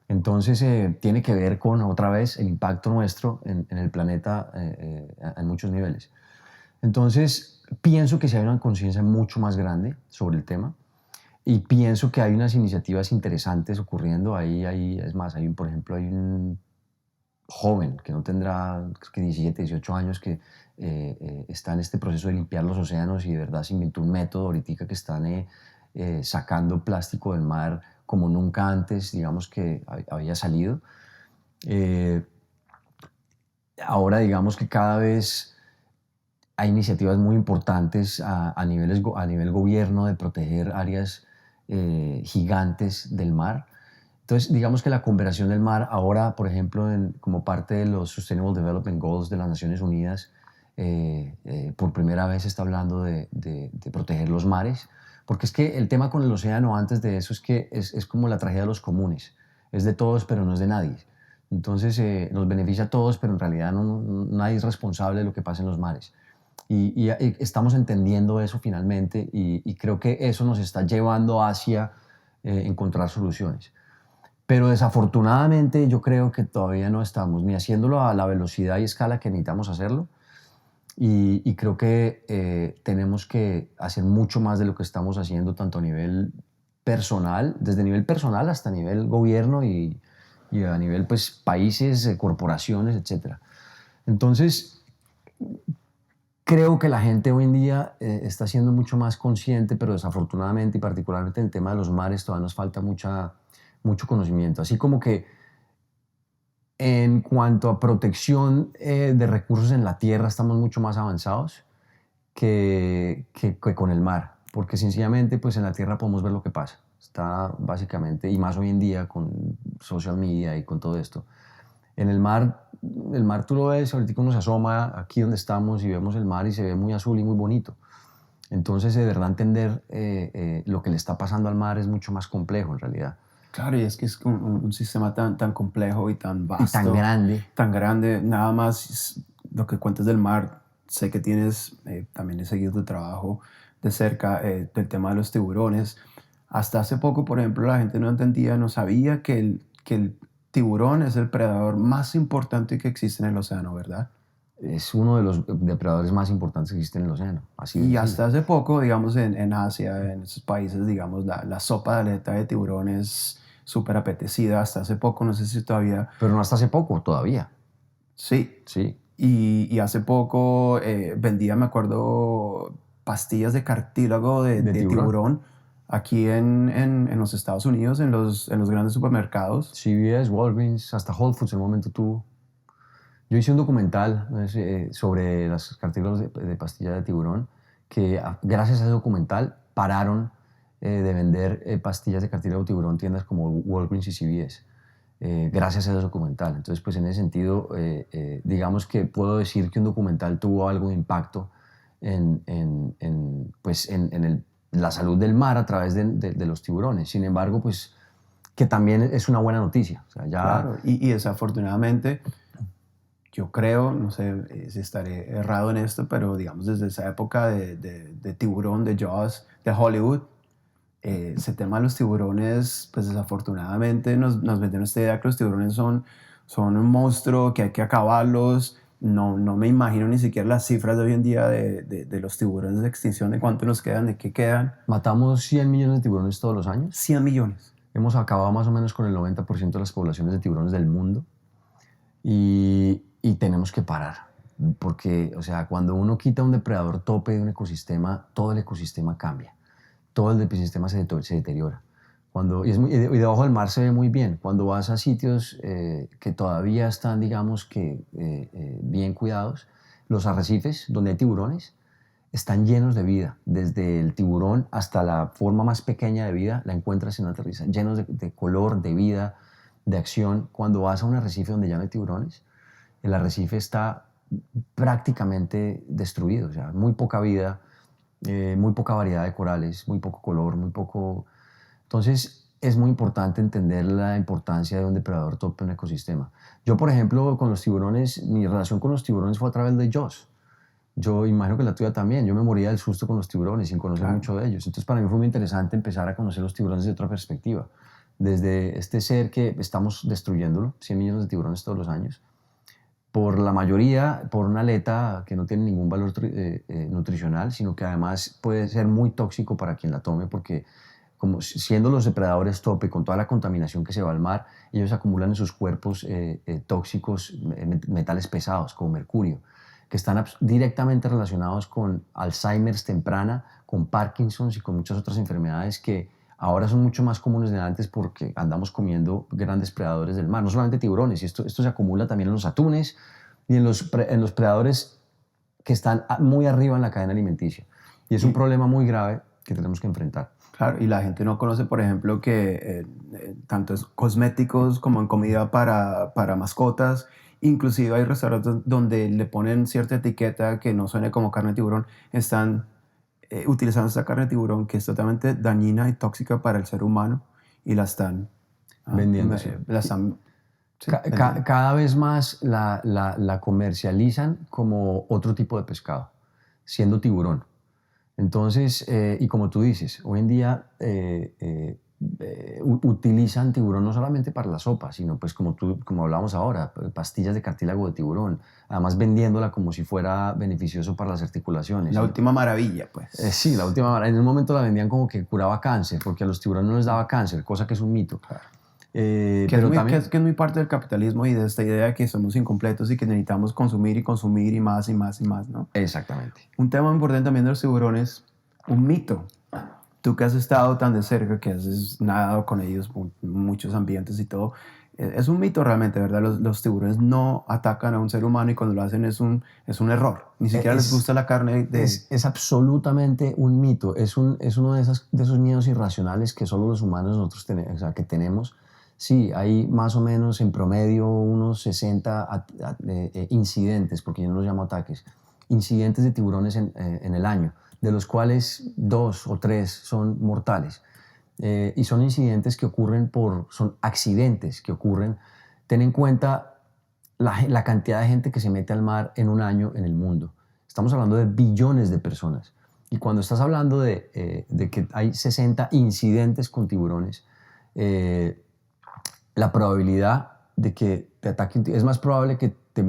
Entonces tiene que ver con, otra vez, el impacto nuestro en el planeta en muchos niveles. Entonces pienso que sí hay una conciencia mucho más grande sobre el tema y pienso que hay unas iniciativas interesantes ocurriendo. Es más, por ejemplo, hay un joven que no tendrá, creo que 17, 18 años, que está en este proceso de limpiar los océanos y de verdad se inventó un método ahorita que están sacando plástico del mar como nunca antes, digamos, que había salido. Ahora, digamos que cada vez hay iniciativas muy importantes a nivel gobierno de proteger áreas gigantes del mar. Entonces, digamos que la conservación del mar ahora, por ejemplo, como parte de los Sustainable Development Goals de las Naciones Unidas, por primera vez se está hablando de proteger los mares, porque es que el tema con el océano antes de eso es que es como la tragedia de los comunes, es de todos pero no es de nadie. Entonces nos beneficia a todos, pero en realidad nadie es responsable de lo que pasa en los mares. Y estamos entendiendo eso finalmente y creo que eso nos está llevando hacia encontrar soluciones. Pero desafortunadamente yo creo que todavía no estamos ni haciéndolo a la velocidad y escala que necesitamos hacerlo. Y creo que tenemos que hacer mucho más de lo que estamos haciendo, tanto a nivel personal, desde nivel personal hasta nivel gobierno y a nivel pues, países, corporaciones, etc. Entonces, creo que la gente hoy en día está siendo mucho más consciente, pero desafortunadamente y particularmente en el tema de los mares todavía nos falta mucho conocimiento. Así como que en cuanto a protección de recursos en la tierra estamos mucho más avanzados que con el mar, porque sencillamente pues en la tierra podemos ver lo que pasa. Está básicamente, y más hoy en día con social media y con todo esto. En el mar tú lo ves, ahorita uno se asoma aquí donde estamos y vemos el mar y se ve muy azul y muy bonito. Entonces de verdad entender lo que le está pasando al mar es mucho más complejo en realidad. Claro, y es que es un sistema tan complejo y tan vasto. Y tan grande. Tan grande. Nada más lo que cuentas del mar. Sé que tienes, también he seguido tu trabajo de cerca, del tema de los tiburones. Hasta hace poco, por ejemplo, la gente no entendía, no sabía que el tiburón es el predador más importante que existe en el océano, ¿verdad? Es uno de los depredadores más importantes que existen en el océano. Así y hasta hace poco, digamos, en Asia, en esos países, digamos, la sopa de aleta de tiburón es súper apetecida. Hasta hace poco, no sé si todavía... Pero no hasta hace poco, todavía. Sí. Sí. Y hace poco vendía, me acuerdo, pastillas de cartílago de tiburón aquí en los Estados Unidos, en los grandes supermercados. CVS, Walgreens, hasta Whole Foods en un momento tuvo. Yo hice un documental sobre las cartílagos de pastillas de tiburón que gracias a ese documental pararon de vender pastillas de cartílago de tiburón en tiendas como Walgreens y CVS. Gracias a ese documental. Entonces, pues en ese sentido, digamos que puedo decir que un documental tuvo algo de impacto en la salud del mar a través de los tiburones. Sin embargo, pues que también es una buena noticia. O sea, ya... Claro, y desafortunadamente... Yo creo, no sé si estaré errado en esto, pero digamos desde esa época de tiburón, de Jaws, de Hollywood, ese tema de los tiburones, pues desafortunadamente nos vendieron esta idea que los tiburones son un monstruo, que hay que acabarlos. No me imagino ni siquiera las cifras de hoy en día de los tiburones de extinción, de cuántos nos quedan, de qué quedan. Matamos 100 millones de tiburones todos los años. 100 millones. Hemos acabado más o menos con el 90% de las poblaciones de tiburones del mundo. Y tenemos que parar, porque, o sea, cuando uno quita un depredador tope de un ecosistema, todo el ecosistema cambia, todo el ecosistema se deteriora. Y debajo del mar se ve muy bien. Cuando vas a sitios que todavía están, digamos que, bien cuidados, los arrecifes donde hay tiburones están llenos de vida. Desde el tiburón hasta la forma más pequeña de vida la encuentras en una arrecife, llenos de color, de vida, de acción. Cuando vas a un arrecife donde ya no hay tiburones, el arrecife está prácticamente destruido, o sea, muy poca vida, muy poca variedad de corales, muy poco color, muy poco... Entonces, es muy importante entender la importancia de un depredador tope en un ecosistema. Yo, por ejemplo, con los tiburones, mi relación con los tiburones fue a través de Jaws. Yo imagino que la tuya también. Yo me moría del susto con los tiburones sin conocer mucho de ellos. Entonces para mí fue muy interesante empezar a conocer los tiburones de otra perspectiva. Desde este ser que estamos destruyéndolo, 100 millones de tiburones todos los años, por la mayoría, por una aleta que no tiene ningún valor nutricional, sino que además puede ser muy tóxico para quien la tome, porque como siendo los depredadores tope, con toda la contaminación que se va al mar, ellos acumulan en sus cuerpos tóxicos, metales pesados, como mercurio, que están directamente relacionados con Alzheimer's temprana, con Parkinson's y con muchas otras enfermedades que ahora son mucho más comunes de antes porque andamos comiendo grandes predadores del mar, no solamente tiburones, y esto se acumula también en los atunes y en los predadores que están muy arriba en la cadena alimenticia. Y es un problema muy grave que tenemos que enfrentar. Claro, y la gente no conoce, por ejemplo, que tanto en cosméticos como en comida para mascotas, inclusive hay restaurantes donde le ponen cierta etiqueta que no suene como carne de tiburón, están utilizando esta carne de tiburón que es totalmente dañina y tóxica para el ser humano y la están vendiendo. Cada vez más la comercializan como otro tipo de pescado, siendo tiburón. Entonces, y como tú dices, hoy en día utilizan tiburón no solamente para la sopa, sino pues como hablábamos ahora, pastillas de cartílago de tiburón, además vendiéndola como si fuera beneficioso para las articulaciones. La última maravilla, pues. Sí, la última maravilla. En un momento la vendían como que curaba cáncer, porque a los tiburones no les daba cáncer, cosa que es un mito. Claro. Pero también que es muy parte del capitalismo y de esta idea de que somos incompletos y que necesitamos consumir y consumir y más y más y más, ¿no? Exactamente. Un tema importante también de los tiburones, un mito. Tú que has estado tan de cerca, que has nadado con ellos en muchos ambientes y todo, es un mito realmente, ¿verdad? Los tiburones no atacan a un ser humano y cuando lo hacen es un error. Ni siquiera les gusta la carne de... Es absolutamente un mito. Es uno de esos miedos irracionales que solo los humanos nosotros tenemos. Sí, hay más o menos en promedio unos 60 incidentes, porque yo no los llamo ataques, incidentes de tiburones en el año, de los cuales 2 o 3 son mortales. Y son incidentes que ocurren son accidentes que ocurren. Ten en cuenta la cantidad de gente que se mete al mar en un año en el mundo. Estamos hablando de billones de personas. Y cuando estás hablando de que hay 60 incidentes con tiburones, la probabilidad de que te ataquen es más probable que te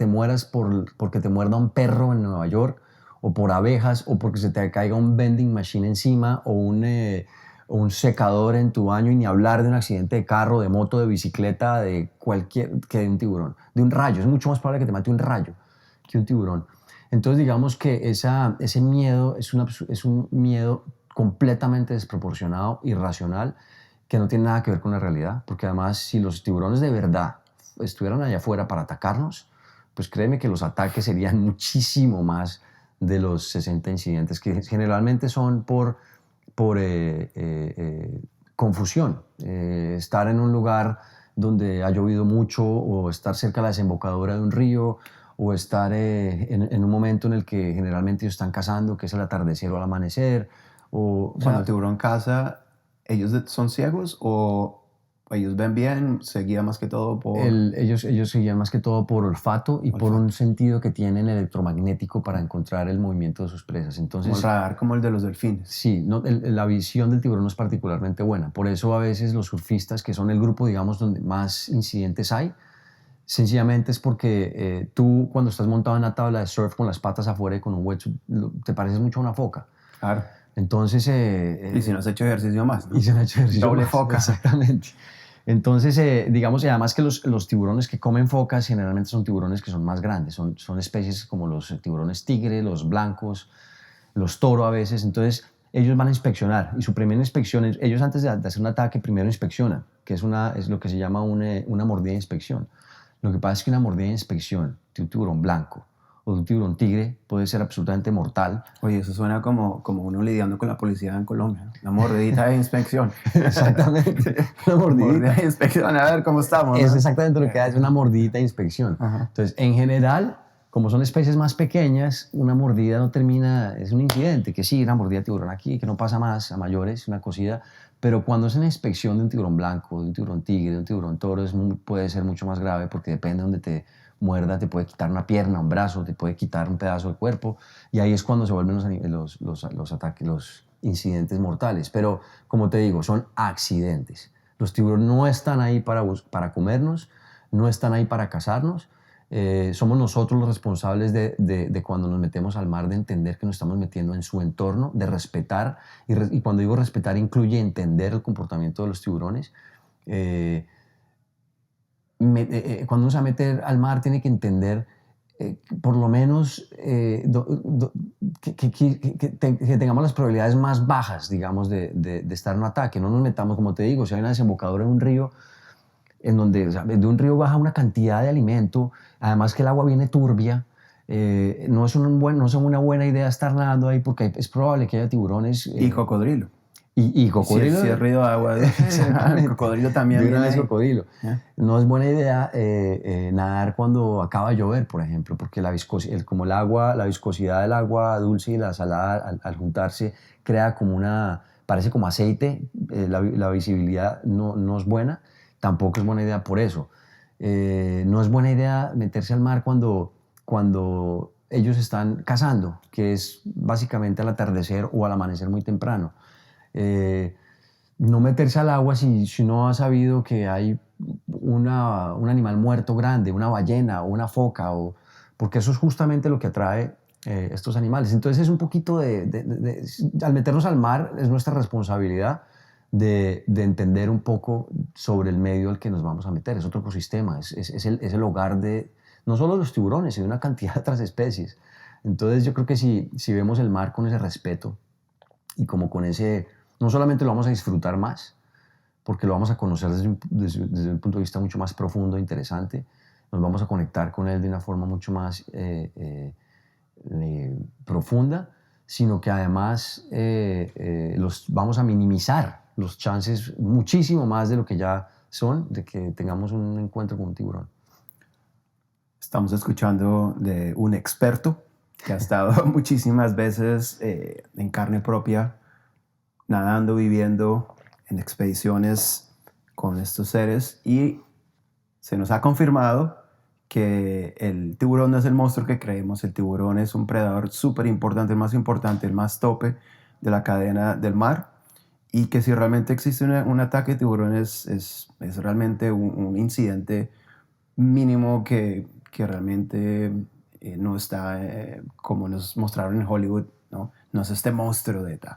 mueras porque te muerda un perro en Nueva York, o por abejas, o porque se te caiga un vending machine encima, o un secador en tu baño, y ni hablar de un accidente de carro, de moto, de bicicleta, que de un tiburón, de un rayo. Es mucho más probable que te mate un rayo que un tiburón. Entonces digamos que ese miedo es un miedo completamente desproporcionado, irracional, que no tiene nada que ver con la realidad, porque además si los tiburones de verdad estuvieran allá afuera para atacarnos, pues créeme que los ataques serían muchísimo más de los 60 incidentes, que generalmente son por confusión, estar en un lugar donde ha llovido mucho, o estar cerca de la desembocadura de un río, o estar en un momento en el que generalmente ellos están cazando, que es el atardecer o el amanecer. Cuando el tiburón caza, ¿ellos son ciegos o ellos ven bien? ¿Se guían más que todo por...? Ellos se guían más que todo por olfato y por un sentido que tienen electromagnético para encontrar el movimiento de sus presas. Entonces, como el radar, como el de los delfines. Sí, la visión del tiburón no es particularmente buena. Por eso a veces los surfistas, que son el grupo, digamos, donde más incidentes hay, sencillamente es porque tú cuando estás montado en una tabla de surf con las patas afuera y con un wetsuit, te pareces mucho a una foca. Claro. Entonces... y si no has hecho ejercicio más, ¿no? Y si no has hecho ejercicio doble más, foca. Exactamente. Entonces, digamos, y además que los tiburones que comen focas generalmente son tiburones que son más grandes, son especies como los tiburones tigre, los blancos, los toro a veces. Entonces ellos van a inspeccionar, y su primera inspección, ellos antes de hacer un ataque primero inspeccionan, que es lo que se llama una mordida de inspección. Lo que pasa es que una mordida de inspección de un tiburón blanco o de un tiburón tigre puede ser absolutamente mortal. Oye, eso suena como uno lidiando con la policía en Colombia. Una mordidita de inspección. Exactamente. Una mordidita de inspección, a ver cómo estamos, ¿no? Es exactamente lo que es una mordidita de inspección. Ajá. Entonces, en general, como son especies más pequeñas, una mordida no termina, es un incidente, que sí, una mordida de tiburón aquí, que no pasa más a mayores, una cosida. Pero cuando es una inspección de un tiburón blanco, de un tiburón tigre, de un tiburón toro, puede ser mucho más grave, porque depende de dónde te muerda te puede quitar una pierna, un brazo, te puede quitar un pedazo de cuerpo, y ahí es cuando se vuelven los ataques, los incidentes mortales. Pero, como te digo, son accidentes. Los tiburones no están ahí para comernos, no están ahí para cazarnos. Somos nosotros los responsables de cuando nos metemos al mar, de entender que nos estamos metiendo en su entorno, de respetar, y cuando digo respetar incluye entender el comportamiento de los tiburones. Cuando uno se va a meter al mar tiene que entender por lo menos que tengamos las probabilidades más bajas, digamos, de estar en un ataque. No nos metamos, como te digo, si hay una desembocadura en un río, en donde, o sea, de un río baja una cantidad de alimento, además que el agua viene turbia, no es una buena idea estar nadando ahí, porque es probable que haya tiburones. Y cocodrilo. Y cocodrilo. Si es río de agua, el cocodrilo también De una viene vez ahí. cocodrilo. No es buena idea nadar cuando acaba de llover, por ejemplo, porque la viscosidad del agua dulce y la salada al juntarse crea parece como aceite, la visibilidad no es buena, tampoco es buena idea por eso. No es buena idea meterse al mar cuando ellos están cazando, que es básicamente al atardecer o al amanecer muy temprano. No meterse al agua si no ha sabido que hay un animal muerto grande, una ballena o una foca, porque eso es justamente lo que atrae estos animales. Entonces es un poquito al meternos al mar es nuestra responsabilidad de entender un poco sobre el medio al que nos vamos a meter. Es otro ecosistema, es el hogar de no solo de los tiburones, sino de una cantidad de otras especies. Entonces yo creo que si vemos el mar con ese respeto y como con no solamente lo vamos a disfrutar más, porque lo vamos a conocer desde un punto de vista mucho más profundo e interesante, nos vamos a conectar con él de una forma mucho más profunda, sino que además vamos a minimizar los chances muchísimo más de lo que ya son de que tengamos un encuentro con un tiburón. Estamos escuchando de un experto que ha estado muchísimas veces en carne propia, nadando, viviendo en expediciones con estos seres, y se nos ha confirmado que el tiburón no es el monstruo que creemos. El tiburón es un predador súper importante, el más importante, el más tope de la cadena del mar, y que si realmente existe un ataque de tiburón es realmente un incidente mínimo que realmente no está como nos mostraron en Hollywood, ¿no? No es este monstruo de tal.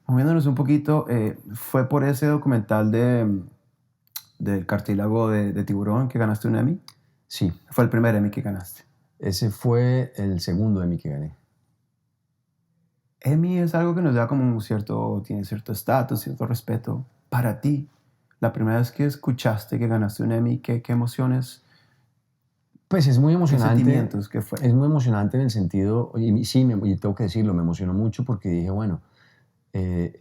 Moviéndonos un poquito, ¿fue por ese documental del cartílago de tiburón que ganaste un Emmy? Sí. Fue el primer Emmy que ganaste. Ese fue el segundo Emmy que gané. Emmy es algo que nos da como tiene cierto estatus, cierto respeto. Para ti, la primera vez que escuchaste que ganaste un Emmy, ¿qué emociones? Pues es muy emocionante. ¿Qué sentimientos? ¿Qué fue? Es muy emocionante en el sentido, y sí, y tengo que decirlo, me emocionó mucho porque dije, bueno,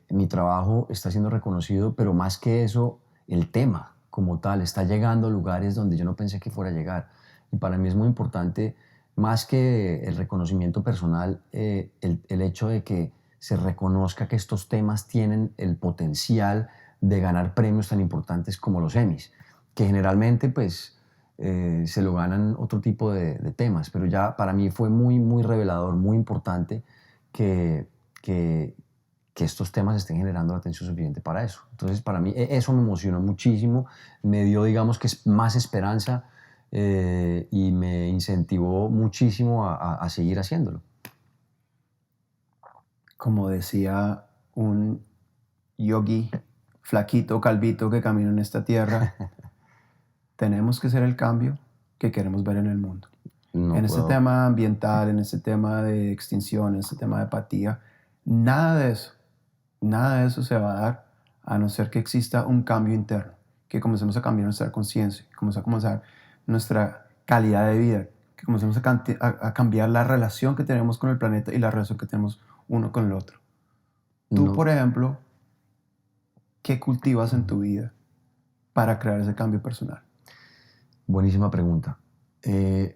mi trabajo está siendo reconocido, pero más que eso, el tema como tal está llegando a lugares donde yo no pensé que fuera a llegar. Y para mí es muy importante, más que el reconocimiento personal, el hecho de que se reconozca que estos temas tienen el potencial de ganar premios tan importantes como los Emmys, que generalmente pues se lo ganan otro tipo de temas, pero ya para mí fue muy, muy revelador, muy importante que estos temas estén generando la atención suficiente para eso. Entonces, para mí eso me emocionó muchísimo, me dio, digamos, que más esperanza y me incentivó muchísimo a seguir haciéndolo. Como decía un yogi flaquito, calvito que camina en esta tierra, tenemos que ser el cambio que queremos ver en el mundo. En ese tema ambiental, en ese tema de extinción, en ese tema de apatía, nada de eso se va a dar a no ser que exista un cambio interno, que comencemos a cambiar nuestra conciencia, que comencemos a comenzar nuestra calidad de vida, que comencemos a cambiar la relación que tenemos con el planeta y la relación que tenemos uno con el otro. Tú, por ejemplo, ¿qué cultivas en tu vida para crear ese cambio personal? Buenísima pregunta.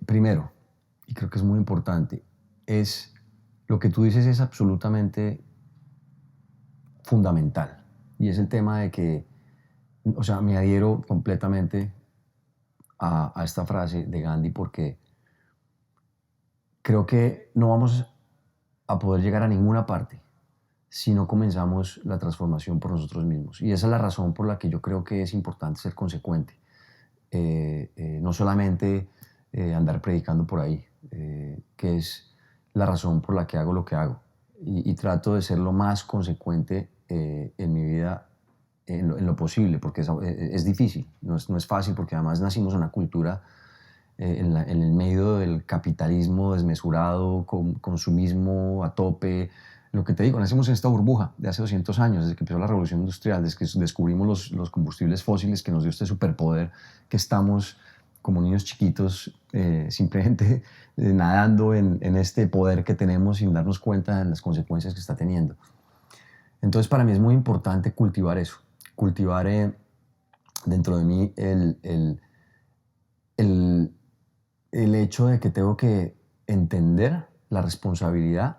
Primero, y creo que es muy importante, lo que tú dices es absolutamente fundamental, y es el tema de que, o sea, me adhiero completamente a esta frase de Gandhi porque creo que no vamos a poder llegar a ninguna parte si no comenzamos la transformación por nosotros mismos. Y esa es la razón por la que yo creo que es importante ser consecuente. No solamente andar predicando por ahí, que es la razón por la que hago lo que hago. Y trato de ser lo más consecuente en mi vida en lo posible, porque es difícil, no es fácil, porque además nacimos en una cultura en el medio del capitalismo desmesurado, consumismo a tope. Lo que te digo, nacimos en esta burbuja de hace 200 años, desde que empezó la revolución industrial, desde que descubrimos los combustibles fósiles que nos dio este superpoder, que estamos como niños chiquitos simplemente nadando en este poder que tenemos sin darnos cuenta de las consecuencias que está teniendo. Entonces para mí es muy importante cultivar eso, cultivar dentro de mí el hecho de que tengo que entender la responsabilidad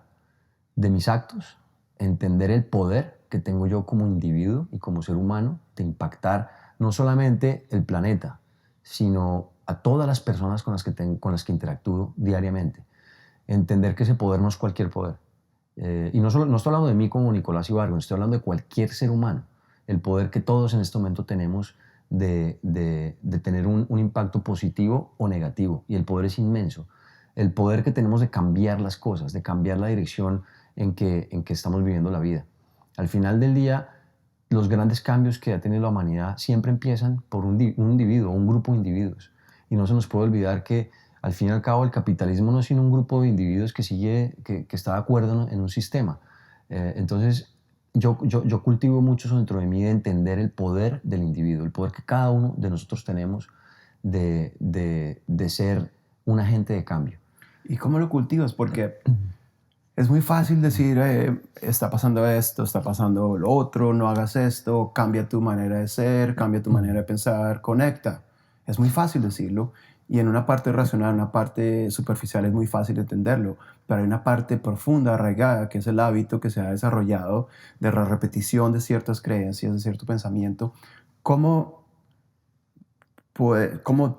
de mis actos, entender el poder que tengo yo como individuo y como ser humano de impactar no solamente el planeta, sino a todas las personas con las que interactúo diariamente. Entender que ese poder no es cualquier poder. Y no estoy hablando de mí como Nicolás Ibargüen, estoy hablando de cualquier ser humano. El poder que todos en este momento tenemos de tener un impacto positivo o negativo. Y el poder es inmenso. El poder que tenemos de cambiar las cosas, de cambiar la dirección en que estamos viviendo la vida. Al final del día, los grandes cambios que ha tenido la humanidad siempre empiezan por un individuo, un grupo de individuos. Y no se nos puede olvidar que al fin y al cabo el capitalismo no es sino un grupo de individuos que está de acuerdo en un sistema. Entonces yo cultivo mucho eso dentro de mí, de entender el poder del individuo, el poder que cada uno de nosotros tenemos de ser un agente de cambio. ¿Y cómo lo cultivas? Porque es muy fácil decir, está pasando esto, está pasando lo otro, no hagas esto, cambia tu manera de ser, cambia tu manera de pensar, conecta. Es muy fácil decirlo. Y en una parte racional, una parte superficial es muy fácil entenderlo, pero hay una parte profunda, arraigada, que es el hábito que se ha desarrollado de la repetición de ciertas creencias, de cierto pensamiento. ¿Cómo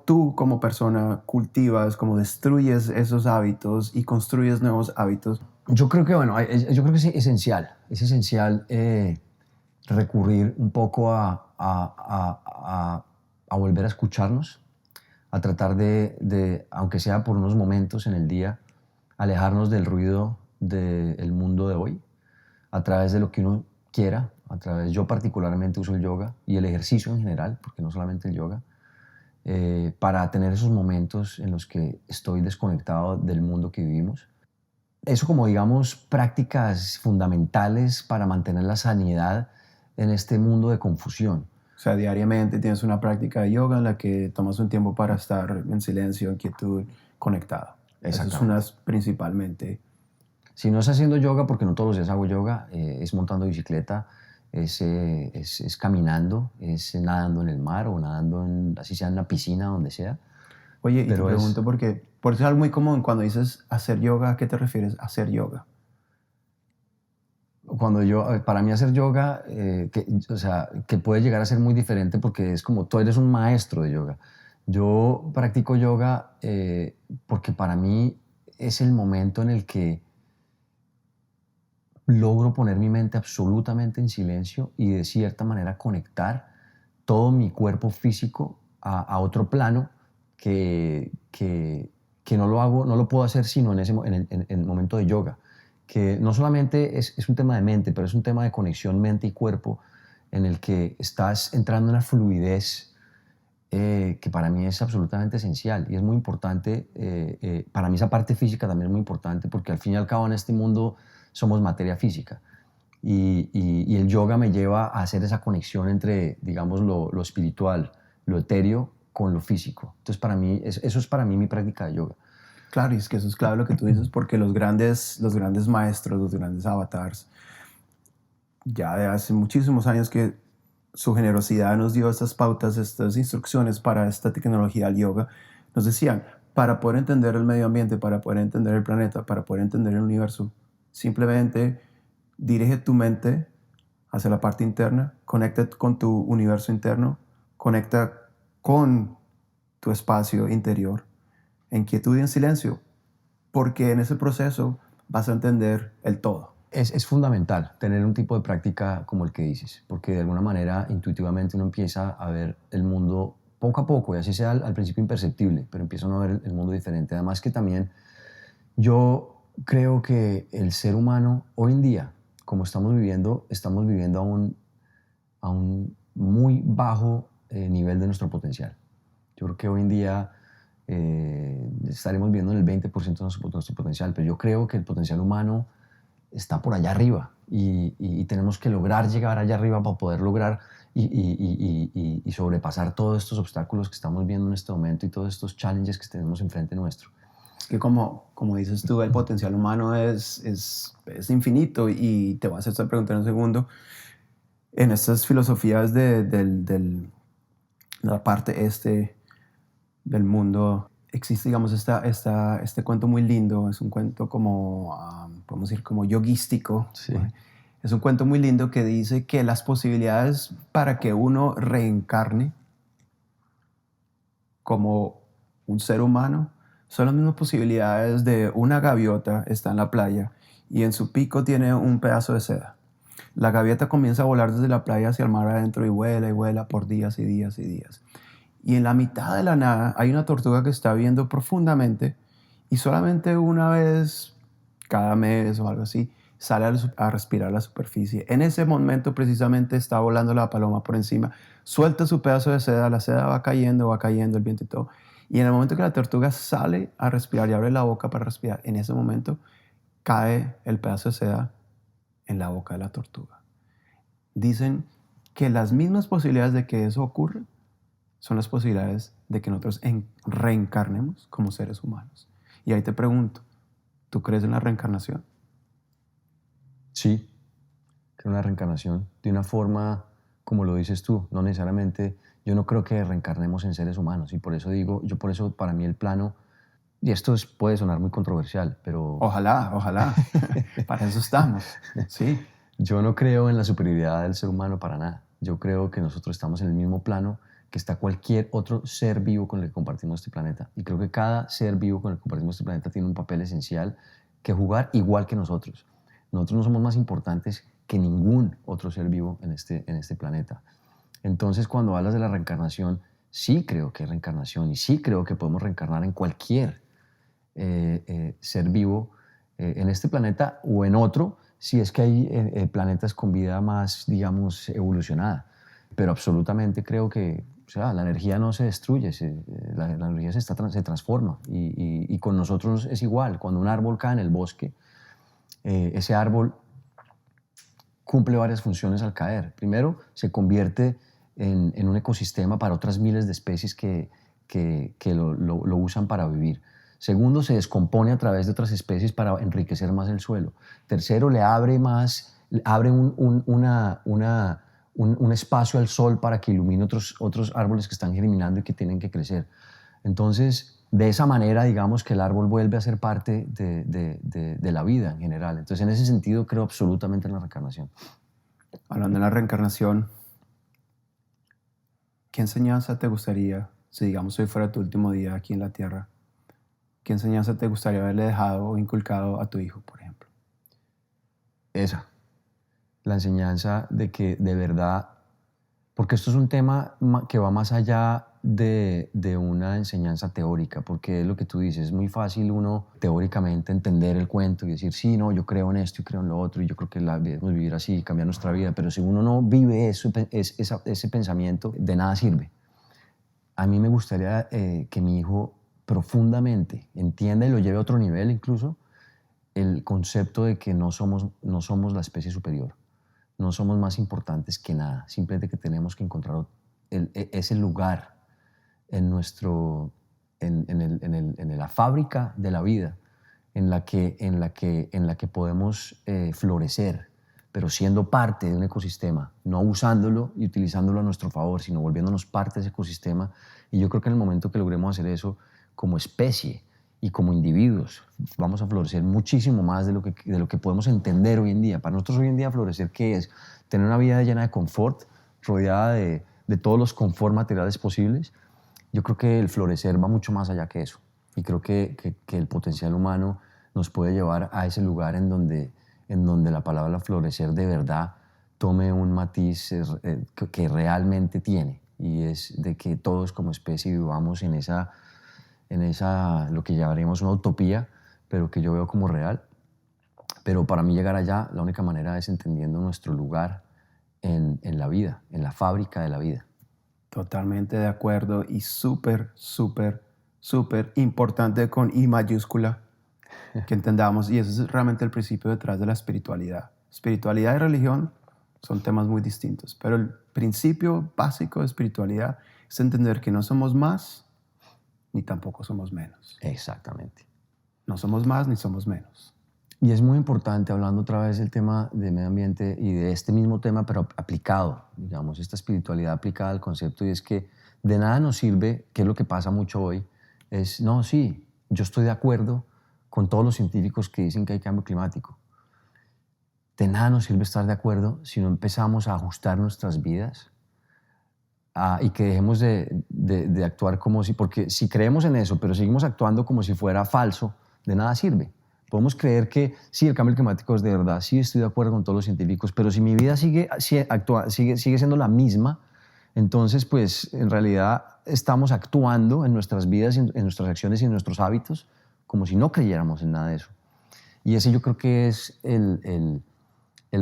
tú como persona cultivas, cómo destruyes esos hábitos y construyes nuevos hábitos? Yo creo que, bueno, yo creo que es esencial recurrir un poco a volver a escucharnos, a tratar aunque sea por unos momentos en el día, alejarnos del ruido del mundo de hoy, a través de lo que uno quiera, yo particularmente uso el yoga y el ejercicio en general, porque no solamente el yoga, para tener esos momentos en los que estoy desconectado del mundo que vivimos. Eso como, digamos, prácticas fundamentales para mantener la sanidad en este mundo de confusión. O sea, diariamente tienes una práctica de yoga en la que tomas un tiempo para estar en silencio, en quietud, conectado. Eso es unas principalmente. Si no es haciendo yoga, porque no todos los días hago yoga, es montando bicicleta, es caminando, es nadando en el mar o nadando, así sea en la piscina, donde sea. Oye, y te pregunto porque es algo muy común cuando dices hacer yoga, ¿a qué te refieres hacer yoga? Para mí hacer yoga, que puede llegar a ser muy diferente porque es como tú eres un maestro de yoga. Yo practico yoga porque para mí es el momento en el que logro poner mi mente absolutamente en silencio y de cierta manera conectar todo mi cuerpo físico a otro plano que no lo puedo hacer sino en el momento de yoga. Que no solamente es un tema de mente, pero es un tema de conexión mente y cuerpo en el que estás entrando en una fluidez que para mí es absolutamente esencial y es muy importante. Para mí esa parte física también es muy importante porque al fin y al cabo en este mundo somos materia física y el yoga me lleva a hacer esa conexión entre, digamos, lo espiritual, lo etéreo con lo físico. Entonces para mí, eso es para mí mi práctica de yoga. Claro, y es que eso es clave lo que tú dices, porque los grandes maestros, los grandes avatars, ya de hace muchísimos años que su generosidad nos dio estas pautas, estas instrucciones para esta tecnología del yoga, nos decían, para poder entender el medio ambiente, para poder entender el planeta, para poder entender el universo, simplemente dirige tu mente hacia la parte interna, conecta con tu universo interno, conecta con tu espacio interior en quietud y en silencio, porque en ese proceso vas a entender el todo. Es fundamental tener un tipo de práctica como el que dices, porque de alguna manera intuitivamente uno empieza a ver el mundo poco a poco, y así sea al principio imperceptible, pero empieza uno a ver el mundo diferente. Además que también yo creo que el ser humano hoy en día, como estamos viviendo a un muy bajo nivel de nuestro potencial. Yo creo que hoy en día estaremos viendo en el 20% de nuestro potencial, pero yo creo que el potencial humano está por allá arriba y tenemos que lograr llegar allá arriba para poder lograr y sobrepasar todos estos obstáculos que estamos viendo en este momento y todos estos challenges que tenemos enfrente nuestro. Es que como dices tú, el potencial humano es infinito, y te voy a hacer esta pregunta en un segundo. En estas filosofías de la parte este del mundo, existe, digamos, este cuento muy lindo. Es un cuento como, podemos decir, como yoguístico. Sí. ¿No? Es un cuento muy lindo que dice que las posibilidades para que uno reencarne como un ser humano son las mismas posibilidades de una gaviota está en la playa y en su pico tiene un pedazo de seda. La gaviota comienza a volar desde la playa hacia el mar adentro y vuela por días y días y días. Y en la mitad de la nada hay una tortuga que está viendo profundamente, y solamente una vez cada mes o algo así sale a respirar la superficie. En ese momento precisamente está volando la paloma por encima, suelta su pedazo de seda, la seda va cayendo el viento y todo. Y en el momento que la tortuga sale a respirar y abre la boca para respirar, en ese momento cae el pedazo de seda en la boca de la tortuga. Dicen que las mismas posibilidades de que eso ocurra son las posibilidades de que nosotros reencarnemos como seres humanos. Y ahí te pregunto, ¿tú crees en la reencarnación? Sí, creo en la reencarnación de una forma, como lo dices tú, no necesariamente, yo no creo que reencarnemos en seres humanos, y por eso digo, para mí el plano, y esto puede sonar muy controversial, pero... Ojalá, para eso estamos, sí. Yo no creo en la superioridad del ser humano para nada. Yo creo que nosotros estamos en el mismo plano que está cualquier otro ser vivo con el que compartimos este planeta. Y creo que cada ser vivo con el que compartimos este planeta tiene un papel esencial que jugar, igual que nosotros. Nosotros no somos más importantes que ningún otro ser vivo en este planeta. Entonces, cuando hablas de la reencarnación, sí creo que hay reencarnación, y sí creo que podemos reencarnar en cualquier ser vivo en este planeta o en otro, si es que hay planetas con vida más, digamos, evolucionada. Pero absolutamente creo que, o sea, la energía no se destruye, la energía se transforma, y con nosotros es igual. Cuando un árbol cae en el bosque, ese árbol cumple varias funciones al caer. Primero, se convierte en un ecosistema para otras miles de especies que lo usan para vivir. Segundo, se descompone a través de otras especies para enriquecer más el suelo. Tercero, le abre un espacio al sol para que ilumine otros árboles que están germinando y que tienen que crecer. Entonces, de esa manera, digamos que el árbol vuelve a ser parte de la vida en general. Entonces, en ese sentido, creo absolutamente en la reencarnación. Hablando de la reencarnación, ¿qué enseñanza te gustaría, si digamos hoy fuera tu último día aquí en la Tierra, qué enseñanza te gustaría haberle dejado o inculcado a tu hijo, por ejemplo? Esa, la enseñanza de que de verdad, porque esto es un tema que va más allá de una enseñanza teórica, porque es lo que tú dices, es muy fácil uno teóricamente entender el cuento y decir, sí, no, yo creo en esto y creo en lo otro, y yo creo que debemos vivir así y cambiar nuestra vida, pero si uno no vive ese pensamiento, de nada sirve. A mí me gustaría que mi hijo profundamente entienda y lo lleve a otro nivel incluso, el concepto de que no somos la especie superior, no somos más importantes que nada, simplemente que tenemos que encontrar ese lugar en la fábrica de la vida, en la que podemos florecer, pero siendo parte de un ecosistema, no usándolo y utilizándolo a nuestro favor, sino volviéndonos parte de ese ecosistema. Y yo creo que en el momento que logremos hacer eso como especie y como individuos, vamos a florecer muchísimo más de lo que podemos entender hoy en día. Para nosotros hoy en día florecer, ¿qué es? Tener una vida llena de confort, rodeada de todos los confort materiales posibles, yo creo que el florecer va mucho más allá que eso. Y creo que el potencial humano nos puede llevar a ese lugar en donde la palabra florecer de verdad tome un matiz que realmente tiene. Y es de que todos como especie vivamos en esa, lo que llamaremos una utopía, pero que yo veo como real. Pero para mí llegar allá, la única manera es entendiendo nuestro lugar en la vida, en la fábrica de la vida. Totalmente de acuerdo y súper, súper, súper importante con I mayúscula que entendamos, y eso es realmente el principio detrás de la espiritualidad. Espiritualidad y religión son temas muy distintos, pero el principio básico de espiritualidad es entender que no somos más ni tampoco somos menos. Exactamente. No somos más ni somos menos. Y es muy importante, hablando otra vez del tema de medio ambiente y de este mismo tema, pero aplicado, digamos, esta espiritualidad aplicada al concepto, y es que de nada nos sirve, que es lo que pasa mucho hoy, es, no, sí, yo estoy de acuerdo con todos los científicos que dicen que hay cambio climático. De nada nos sirve estar de acuerdo si no empezamos a ajustar nuestras vidas y que dejemos de actuar como si, porque si creemos en eso, pero seguimos actuando como si fuera falso, de nada sirve. Podemos creer que sí, el cambio climático es de verdad, sí estoy de acuerdo con todos los científicos, pero si mi vida sigue siendo la misma, entonces pues en realidad estamos actuando en nuestras vidas, en nuestras acciones y en nuestros hábitos como si no creyéramos en nada de eso. Y ese yo creo que es el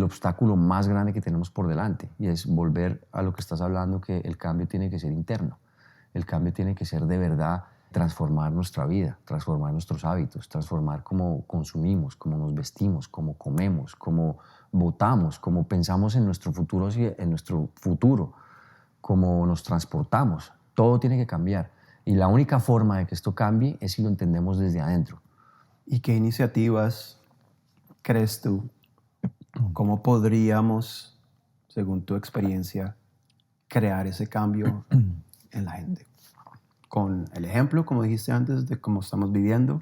obstáculo más grande que tenemos por delante, y es volver a lo que estás hablando, que el cambio tiene que ser interno, el cambio tiene que ser de verdad transformar nuestra vida, transformar nuestros hábitos, transformar cómo consumimos, cómo nos vestimos, cómo comemos, cómo votamos, cómo pensamos en nuestro futuro, cómo nos transportamos. Todo tiene que cambiar. Y la única forma de que esto cambie es si lo entendemos desde adentro. ¿Y qué iniciativas crees tú? ¿Cómo podríamos, según tu experiencia, crear ese cambio en la gente? Con el ejemplo, como dijiste antes, de cómo estamos viviendo.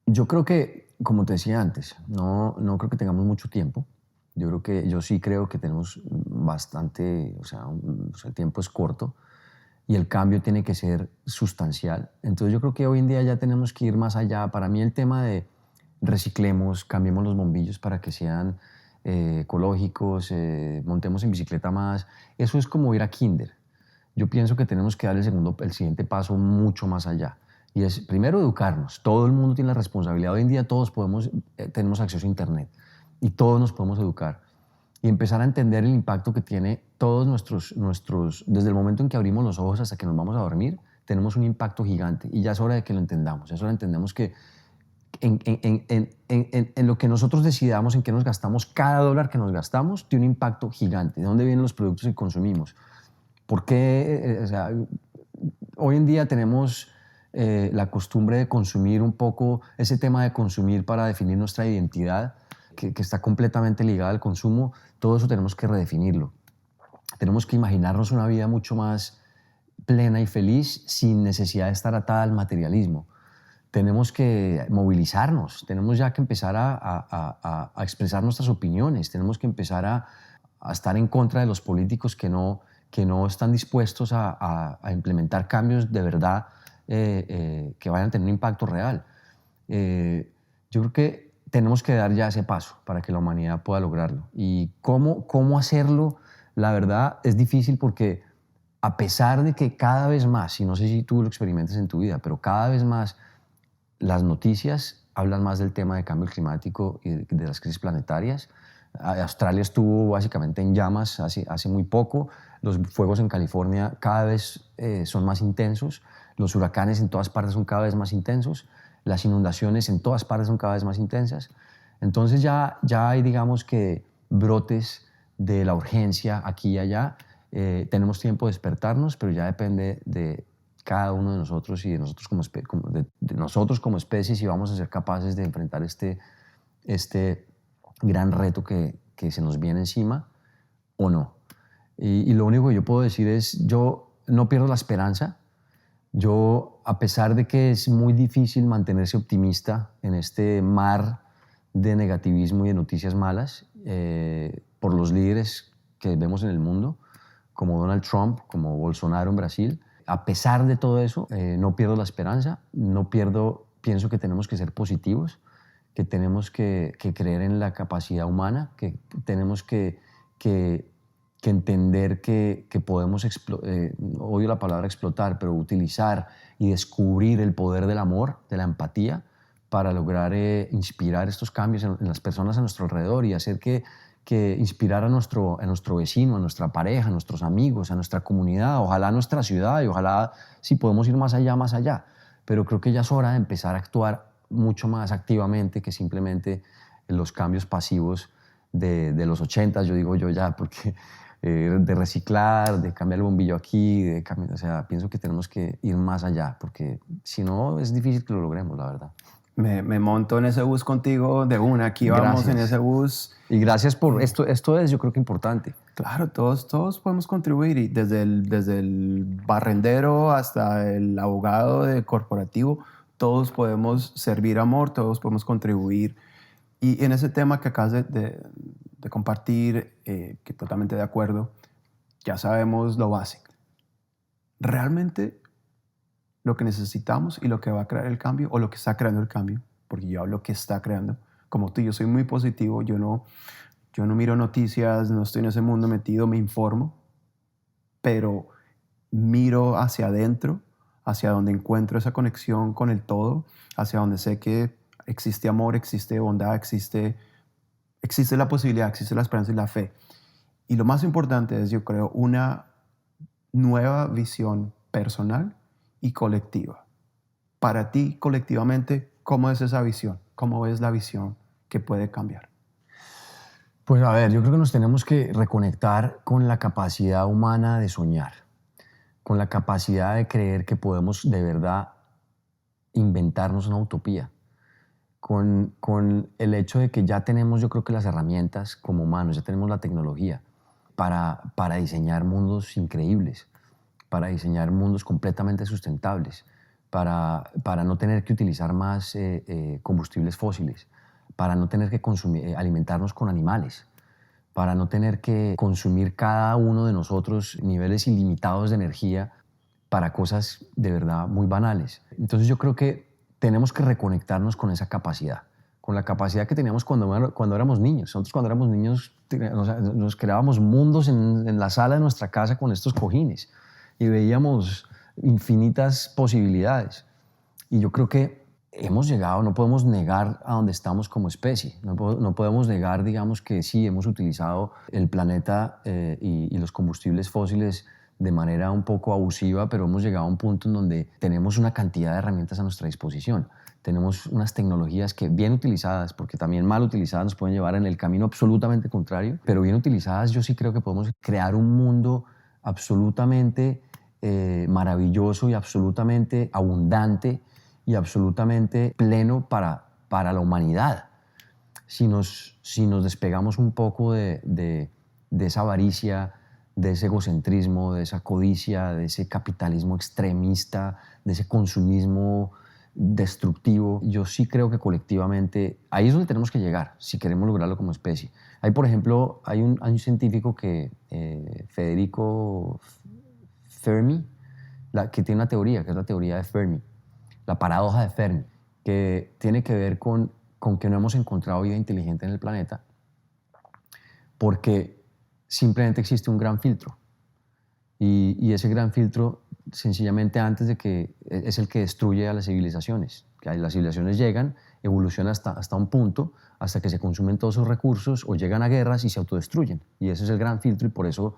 Yo creo que, como te decía antes, no creo que tengamos mucho tiempo. Yo sí creo que tenemos bastante, o sea, el tiempo es corto y el cambio tiene que ser sustancial. Entonces yo creo que hoy en día ya tenemos que ir más allá. Para mí el tema de reciclemos, cambiemos los bombillos para que sean ecológicos, montemos en bicicleta más, eso es como ir a kinder. Yo pienso que tenemos que dar el siguiente paso mucho más allá. Y es, primero, educarnos. Todo el mundo tiene la responsabilidad. Hoy en día todos tenemos acceso a Internet y todos nos podemos educar. Y empezar a entender el impacto que tiene todos desde el momento en que abrimos los ojos hasta que nos vamos a dormir, tenemos un impacto gigante. Y ya es hora de que lo entendamos. Es hora de entendemos que en lo que nosotros decidamos, en qué nos gastamos, cada dólar que nos gastamos tiene un impacto gigante. ¿De dónde vienen los productos que consumimos? Porque hoy en día tenemos la costumbre de consumir un poco, ese tema de consumir para definir nuestra identidad, que está completamente ligada al consumo. Todo eso tenemos que redefinirlo. Tenemos que imaginarnos una vida mucho más plena y feliz sin necesidad de estar atada al materialismo. Tenemos que movilizarnos, tenemos ya que empezar a expresar nuestras opiniones, tenemos que empezar a estar en contra de los políticos que no están dispuestos a implementar cambios de verdad que vayan a tener un impacto real. Yo creo que tenemos que dar ya ese paso para que la humanidad pueda lograrlo. ¿Y cómo hacerlo? La verdad es difícil porque a pesar de que cada vez más, y no sé si tú lo experimentas en tu vida, pero cada vez más las noticias hablan más del tema de cambio climático y de las crisis planetarias. Australia estuvo básicamente en llamas hace muy poco. Los fuegos en California cada vez son más intensos. Los huracanes en todas partes son cada vez más intensos. Las inundaciones en todas partes son cada vez más intensas. Entonces ya hay, digamos, que brotes de la urgencia aquí y allá. Tenemos tiempo de despertarnos, pero ya depende de cada uno de nosotros y de nosotros como especie, si vamos a ser capaces de enfrentar este gran reto que se nos viene encima o no. Y lo único que yo puedo decir es, yo no pierdo la esperanza. Yo, a pesar de que es muy difícil mantenerse optimista en este mar de negativismo y de noticias malas, por los líderes que vemos en el mundo, como Donald Trump, como Bolsonaro en Brasil, a pesar de todo eso, no pierdo la esperanza, pienso que tenemos que ser positivos, que tenemos que creer en la capacidad humana, que tenemos que entender que podemos, odio la palabra explotar, pero utilizar y descubrir el poder del amor, de la empatía, para lograr inspirar estos cambios en las personas a nuestro alrededor y hacer que inspirar a nuestro vecino, a nuestra pareja, a nuestros amigos, a nuestra comunidad, ojalá a nuestra ciudad y ojalá si podemos ir más allá, más allá. Pero creo que ya es hora de empezar a actuar mucho más activamente que simplemente los cambios pasivos de los 80, yo digo yo ya, porque de reciclar, de cambiar el bombillo aquí, o sea, pienso que tenemos que ir más allá, porque si no es difícil que lo logremos, la verdad. Me monto en ese bus contigo de una. Aquí vamos en ese bus. Y gracias por esto. Esto es, yo creo que importante. Claro, todos podemos contribuir, y desde el barrendero hasta el abogado de corporativo, todos podemos servir amor, todos podemos contribuir. Y en ese tema que acabas de compartir, que totalmente de acuerdo, ya sabemos lo básico. Realmente lo que necesitamos y lo que va a crear el cambio, o lo que está creando el cambio, porque yo hablo que está creando. Como tú, yo soy muy positivo, yo no miro noticias, no estoy en ese mundo metido, me informo, pero miro hacia adentro, hacia donde encuentro esa conexión con el todo, hacia donde sé que existe amor, existe bondad, existe la posibilidad, existe la esperanza y la fe. Y lo más importante es, yo creo, una nueva visión personal y colectiva. Para ti, colectivamente, ¿cómo es esa visión? ¿Cómo es la visión que puede cambiar? Pues a ver, yo creo que nos tenemos que reconectar con la capacidad humana de soñar, con la capacidad de creer que podemos de verdad inventarnos una utopía, con el hecho de que ya tenemos, yo creo que las herramientas como humanos, ya tenemos la tecnología para diseñar mundos increíbles, para diseñar mundos completamente sustentables, para no tener que utilizar más combustibles fósiles, para no tener que alimentarnos con animales, para no tener que consumir cada uno de nosotros niveles ilimitados de energía para cosas de verdad muy banales. Entonces yo creo que tenemos que reconectarnos con esa capacidad, con la capacidad que teníamos cuando éramos niños. Nosotros cuando éramos niños nos creábamos mundos en la sala de nuestra casa con estos cojines y veíamos infinitas posibilidades. Y yo creo que hemos llegado, no podemos negar a dónde estamos como especie, no podemos negar, digamos, que sí, hemos utilizado el planeta y los combustibles fósiles de manera un poco abusiva, pero hemos llegado a un punto en donde tenemos una cantidad de herramientas a nuestra disposición. Tenemos unas tecnologías que bien utilizadas, porque también mal utilizadas nos pueden llevar en el camino absolutamente contrario, pero bien utilizadas yo sí creo que podemos crear un mundo absolutamente maravilloso y absolutamente abundante y absolutamente pleno para la humanidad. Si nos despegamos un poco de esa avaricia, de ese egocentrismo, de esa codicia, de ese capitalismo extremista, de ese consumismo destructivo, yo sí creo que colectivamente ahí es donde tenemos que llegar si queremos lograrlo como especie. Hay, por ejemplo, hay un científico que Federico Fermi, que tiene una teoría, que es la teoría de Fermi, la paradoja de Fermi, que tiene que ver con que no hemos encontrado vida inteligente en el planeta porque simplemente existe un gran filtro. Y ese gran filtro, sencillamente antes de que, es el que destruye a las civilizaciones. Las civilizaciones llegan, evolucionan hasta un punto, hasta que se consumen todos sus recursos o llegan a guerras y se autodestruyen. Y ese es el gran filtro y por eso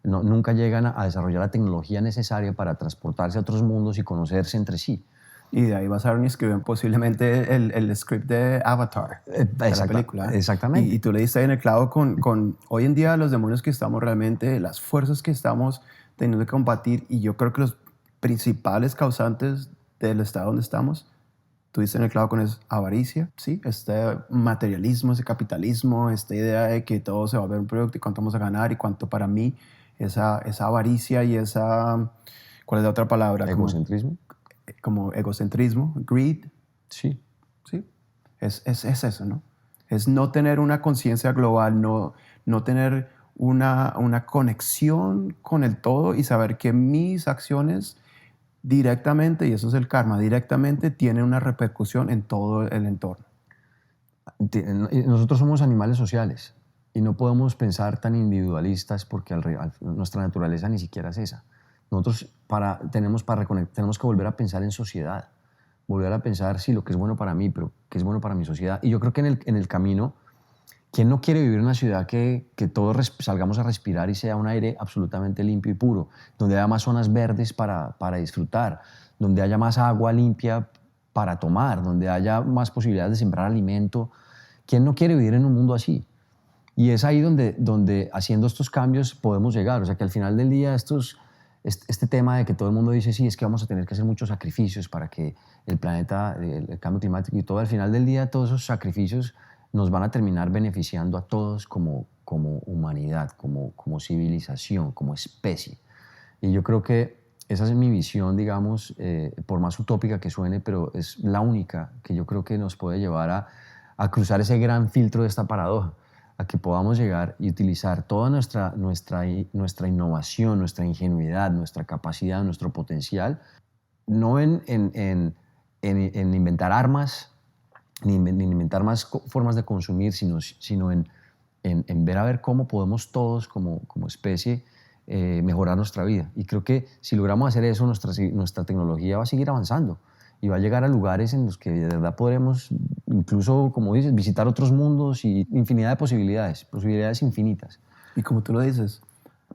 nunca llegan a desarrollar la tecnología necesaria para transportarse a otros mundos y conocerse entre sí. Y de ahí basaron y escribieron posiblemente el script de Avatar, de la película. Exactamente. Y tú le diste ahí en el clavo con hoy en día los demonios que estamos realmente, las fuerzas que estamos teniendo que combatir, y yo creo que los principales causantes del estado donde estamos, tú diste en el clavo con es avaricia, ¿sí? Este materialismo, ese capitalismo, esta idea de que todo se va a ver un producto y cuánto vamos a ganar y cuánto para mí, esa avaricia y esa, ¿cuál es la otra palabra? Egocentrismo. Como egocentrismo, greed. Sí. Sí. Es eso, ¿no? Es no tener una conciencia global, no tener una conexión con el todo y saber que mis acciones directamente, y eso es el karma, directamente tiene una repercusión en todo el entorno. Nosotros somos animales sociales y no podemos pensar tan individualistas porque nuestra naturaleza ni siquiera es esa. Nosotros tenemos que volver a pensar en sociedad, volver a pensar, sí, lo que es bueno para mí, pero qué es bueno para mi sociedad. Y yo creo que en el camino, ¿quién no quiere vivir en una ciudad que todos salgamos a respirar y sea un aire absolutamente limpio y puro, donde haya más zonas verdes para disfrutar, donde haya más agua limpia para tomar, donde haya más posibilidades de sembrar alimento? ¿Quién no quiere vivir en un mundo así? Y es ahí donde haciendo estos cambios podemos llegar. O sea, que al final del día este tema de que todo el mundo dice, sí, es que vamos a tener que hacer muchos sacrificios para que el planeta, el cambio climático y todo, al final del día todos esos sacrificios nos van a terminar beneficiando a todos como humanidad, como civilización, como especie. Y yo creo que esa es mi visión, digamos, por más utópica que suene, pero es la única que yo creo que nos puede llevar a cruzar ese gran filtro de esta paradoja, a que podamos llegar y utilizar toda nuestra innovación, nuestra ingenuidad, nuestra capacidad, nuestro potencial, no en inventar armas, ni inventar más formas de consumir, sino en ver a ver cómo podemos todos como especie mejorar nuestra vida. Y creo que si logramos hacer eso, nuestra tecnología va a seguir avanzando y va a llegar a lugares en los que de verdad podremos, incluso, como dices, visitar otros mundos y infinidad de posibilidades infinitas. Y como tú lo dices,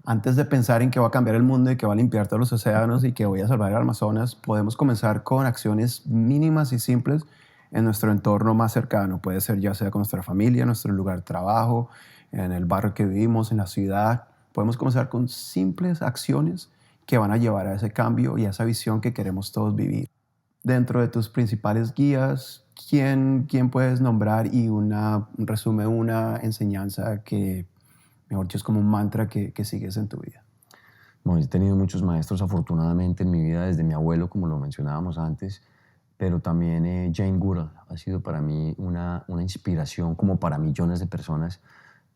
antes de pensar en que va a cambiar el mundo y que va a limpiar todos los océanos y que voy a salvar el Amazonas, podemos comenzar con acciones mínimas y simples en nuestro entorno más cercano. Puede ser ya sea con nuestra familia, nuestro lugar de trabajo, en el barrio que vivimos, en la ciudad. Podemos comenzar con simples acciones que van a llevar a ese cambio y a esa visión que queremos todos vivir. Dentro de tus principales guías, ¿quién puedes nombrar y resume una enseñanza que, mejor dicho, es como un mantra que sigues en tu vida? Bueno, he tenido muchos maestros afortunadamente en mi vida, desde mi abuelo, como lo mencionábamos antes, pero también Jane Goodall ha sido para mí una inspiración, como para millones de personas.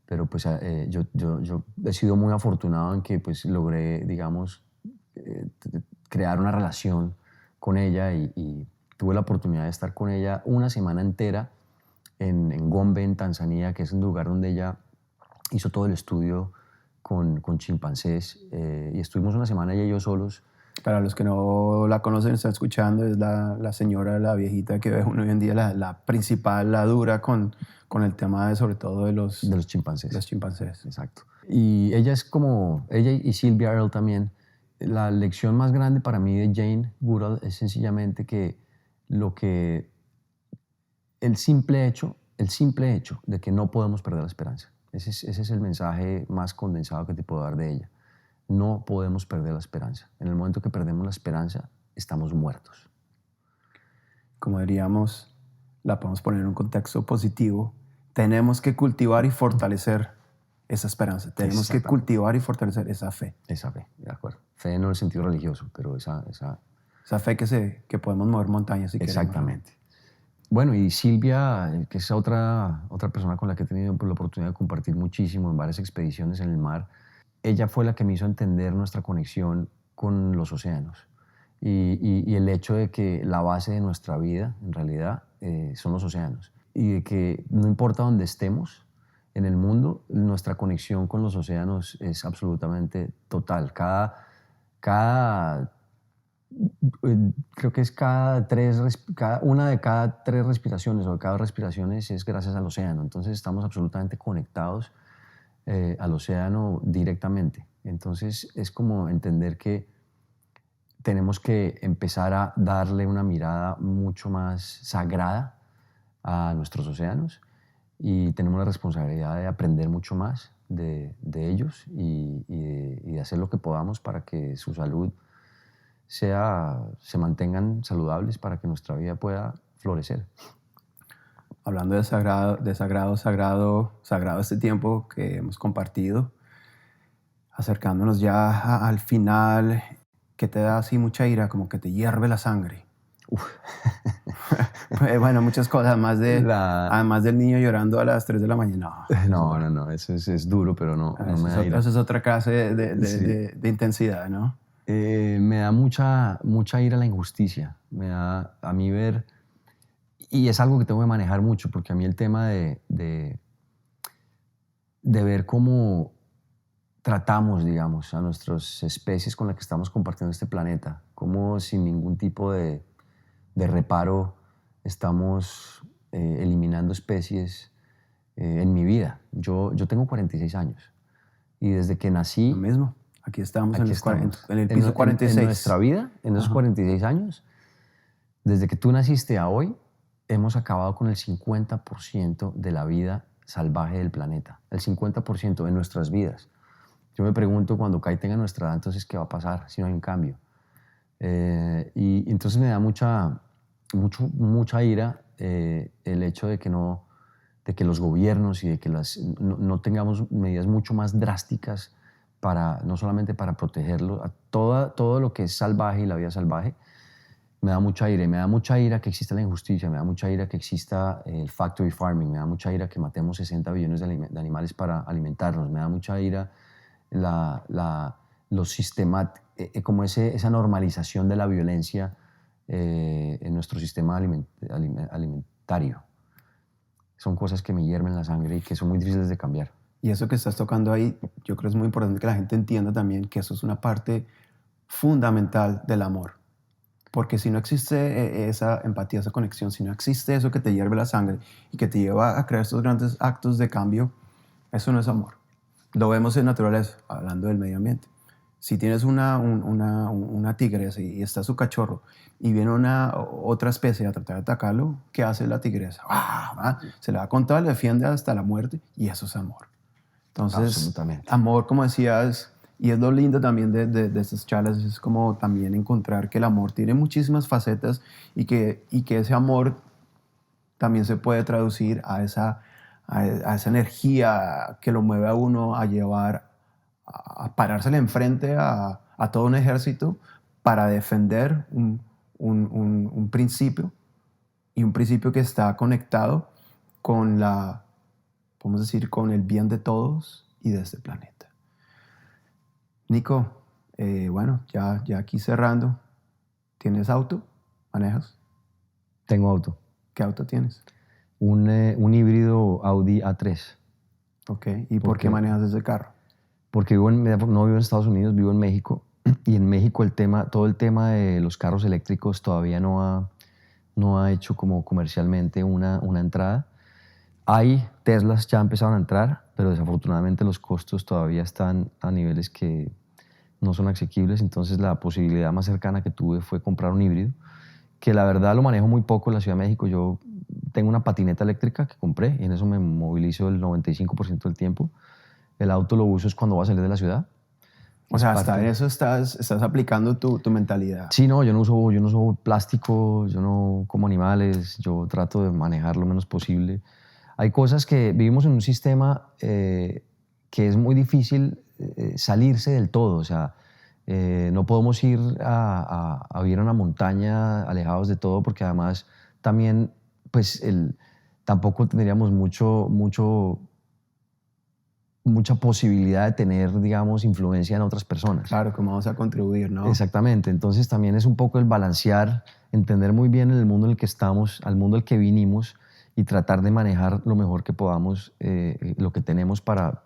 Pero pues yo he sido muy afortunado en que pues logré, digamos, crear una relación con ella y tuve la oportunidad de estar con ella una semana entera en Gombe, en Tanzania, que es un lugar donde ella hizo todo el estudio con chimpancés, y estuvimos una semana ella y yo solos. Para los que no la conocen, están escuchando, es la señora, la viejita que ve uno hoy en día, la principal, la dura con el tema sobre todo de los chimpancés. Los chimpancés. Exacto. Y ella y Sylvia Earle también. La lección más grande para mí de Jane Goodall es sencillamente que el simple hecho de que no podemos perder la esperanza. Ese es el mensaje más condensado que te puedo dar de ella. No podemos perder la esperanza. En el momento que perdemos la esperanza, estamos muertos. Como diríamos, la podemos poner en un contexto positivo. Tenemos que cultivar y fortalecer esa esperanza. Tenemos que cultivar y fortalecer esa fe. Esa fe, de acuerdo. Fe no en el sentido religioso, pero esa fe que podemos mover montañas si queremos. Exactamente. Bueno, y Silvia, que es otra persona con la que he tenido la oportunidad de compartir muchísimo en varias expediciones en el mar, ella fue la que me hizo entender nuestra conexión con los océanos y el hecho de que la base de nuestra vida, en realidad, son los océanos. Y de que no importa dónde estemos en el mundo, nuestra conexión con los océanos es absolutamente total. Creo que es una de cada 3 respiraciones o de cada 2 respiraciones es gracias al océano. Entonces estamos absolutamente conectados al océano directamente. Entonces es como entender que tenemos que empezar a darle una mirada mucho más sagrada a nuestros océanos y tenemos la responsabilidad de aprender mucho más de ellos y de hacer lo que podamos para que su salud se mantengan saludables, para que nuestra vida pueda florecer. Hablando de sagrado este tiempo que hemos compartido, acercándonos ya al final, que te da así mucha ira, como que te hierve la sangre. Bueno, muchas cosas, además del niño llorando a las 3 de la mañana. No, eso es duro, pero no me da ira. Eso es otra clase de intensidad, ¿no? Me da mucha ira la injusticia. Me da a mí ver, y es algo que tengo que manejar mucho, porque a mí el tema de ver cómo tratamos, digamos, a nuestras especies con las que estamos compartiendo este planeta, cómo sin ningún tipo de reparo estamos eliminando especies en mi vida. Yo tengo 46 años y desde que nací... Lo mismo. Aquí estamos, en, Aquí los estamos. en el piso 46. En nuestra vida, en esos 46 años, desde que tú naciste a hoy, hemos acabado con el 50% de la vida salvaje del planeta. El 50% de nuestras vidas. Yo me pregunto, cuando Kai tenga nuestra edad, entonces, ¿qué va a pasar si no hay un cambio? Y entonces me da mucha ira el hecho de que de que los gobiernos y de que no tengamos medidas mucho más drásticas no solamente para protegerlo, a todo lo que es salvaje y la vida salvaje. Me da mucha ira. Me da mucha ira que exista la injusticia, me da mucha ira que exista el factory farming, me da mucha ira que matemos 60 billones de animales para alimentarnos, me da mucha ira los sistemas, como esa normalización de la violencia en nuestro sistema alimentario. Son cosas que me hierven la sangre y que son muy difíciles de cambiar. Y eso que estás tocando ahí, yo creo que es muy importante que la gente entienda también que eso es una parte fundamental del amor. Porque si no existe esa empatía, esa conexión, si no existe eso que te hierve la sangre y que te lleva a crear estos grandes actos de cambio, eso no es amor. Lo vemos en naturaleza, hablando del medio ambiente. Si tienes una tigresa y está su cachorro y viene otra especie a tratar de atacarlo, ¿qué hace la tigresa? Se le va con todo, le defiende hasta la muerte, y eso es amor. Entonces, amor, como decías, y es lo lindo también de estas charlas, es como también encontrar que el amor tiene muchísimas facetas y que ese amor también se puede traducir a esa energía que lo mueve a uno a llevar, a parársele enfrente a todo un ejército para defender un principio, y un principio que está conectado con podemos decir, con el bien de todos y de este planeta. Nico, bueno, ya aquí cerrando, ¿tienes auto? ¿Manejas? Tengo auto. ¿Qué auto tienes? Un híbrido Audi A3. Ok, ¿y por qué manejas ese carro? Porque no vivo en Estados Unidos, vivo en México, y en México todo el tema de los carros eléctricos todavía no ha hecho como comercialmente una entrada. Hay Teslas, ya empezaron a entrar, pero desafortunadamente los costos todavía están a niveles que no son asequibles. Entonces la posibilidad más cercana que tuve fue comprar un híbrido, que la verdad lo manejo muy poco en la Ciudad de México. Yo tengo una patineta eléctrica que compré y en eso me movilizo el 95% del tiempo. El auto lo uso es cuando voy a salir de la ciudad. O sea, hasta eso estás aplicando tu mentalidad. Sí, no, yo no uso plástico, yo no como animales, yo trato de manejar lo menos posible. Hay cosas que vivimos en un sistema que es muy difícil salirse del todo. O sea, no podemos ir a vivir en una montaña alejados de todo, porque además también pues tampoco tendríamos mucha posibilidad de tener, digamos, influencia en otras personas. Claro, cómo vamos a contribuir, ¿no? Exactamente. Entonces también es un poco el balancear, entender muy bien el mundo en el que estamos, al mundo al que vinimos, y tratar de manejar lo mejor que podamos lo que tenemos para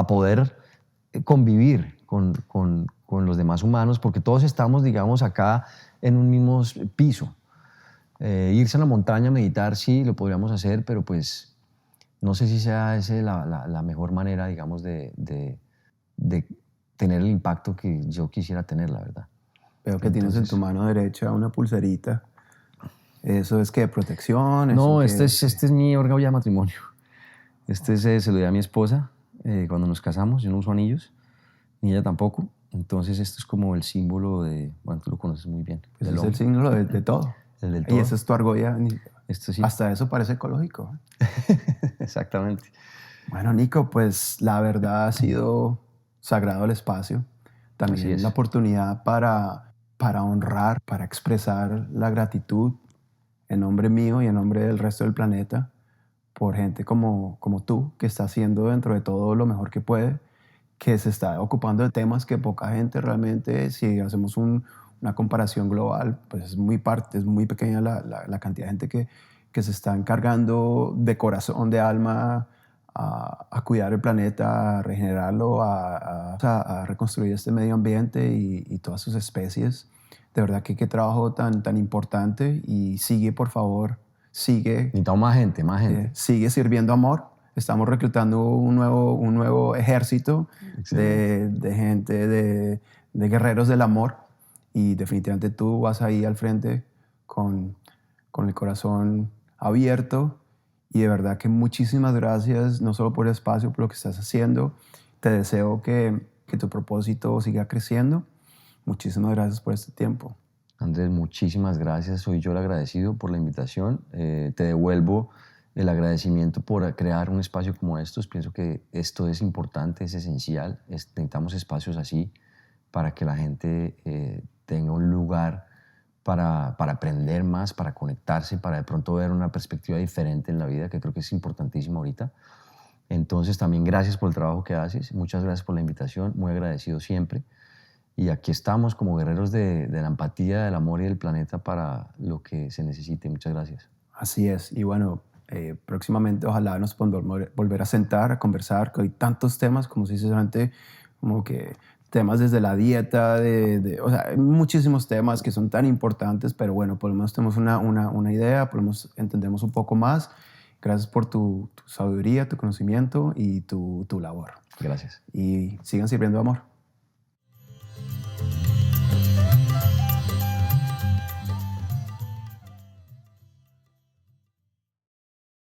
poder convivir con los demás humanos, porque todos estamos, digamos, acá en un mismo piso. Irse a la montaña a meditar, sí, lo podríamos hacer, pero pues no sé si sea esa la mejor manera, digamos, de tener el impacto que yo quisiera tener, la verdad. Veo que tienes en tu mano derecha una pulserita. ¿Eso es qué? ¿Protección? No, este es mi órgano ya de matrimonio. Se lo di a mi esposa cuando nos casamos. Yo no uso anillos, ni ella tampoco. Entonces esto es como el símbolo de... Bueno, tú lo conoces muy bien. Pues es el símbolo de todo. El del todo. Y esa es tu argolla. Esto sí. Hasta eso parece ecológico. Exactamente. Bueno, Nico, pues la verdad ha sido sagrado el espacio. También la oportunidad para honrar, para expresar la gratitud en nombre mío y en nombre del resto del planeta por gente como tú, que está haciendo dentro de todo lo mejor que puede que se está ocupando de temas que poca gente realmente, si hacemos una comparación global, pues es muy pequeña la cantidad de gente que se está encargando de corazón, de alma, a cuidar el planeta, a regenerarlo, a reconstruir este medio ambiente y todas sus especies. De verdad que qué trabajo tan importante, y sigue, por favor, sigue. Necesitamos más gente, más gente. Sigue sirviendo amor. Estamos reclutando un nuevo ejército de gente, de guerreros del amor, y definitivamente tú vas ahí al frente con el corazón abierto, y de verdad que muchísimas gracias, no solo por el espacio, por lo que estás haciendo. Te deseo que tu propósito siga creciendo. Muchísimas gracias por este tiempo. Andrés, muchísimas gracias. Soy yo el agradecido por la invitación. Te devuelvo el agradecimiento por crear un espacio como estos. Pienso que esto es importante, es esencial. Necesitamos espacios así para que la gente tenga un lugar para aprender más, para conectarse, para de pronto ver una perspectiva diferente en la vida, que creo que es importantísimo ahorita. Entonces, también gracias por el trabajo que haces. Muchas gracias por la invitación. Muy agradecido siempre. Y aquí estamos como guerreros de la empatía, del amor y del planeta para lo que se necesite. Muchas gracias. Así es. Y bueno, próximamente ojalá nos podamos volver a sentar, a conversar, que hay tantos temas, como se dice solamente, como que temas desde la dieta, o sea, hay muchísimos temas que son tan importantes, pero bueno, por lo menos tenemos una idea, por lo menos entendemos un poco más. Gracias por tu sabiduría, tu conocimiento y tu labor. Gracias. Y sigan sirviendo amor.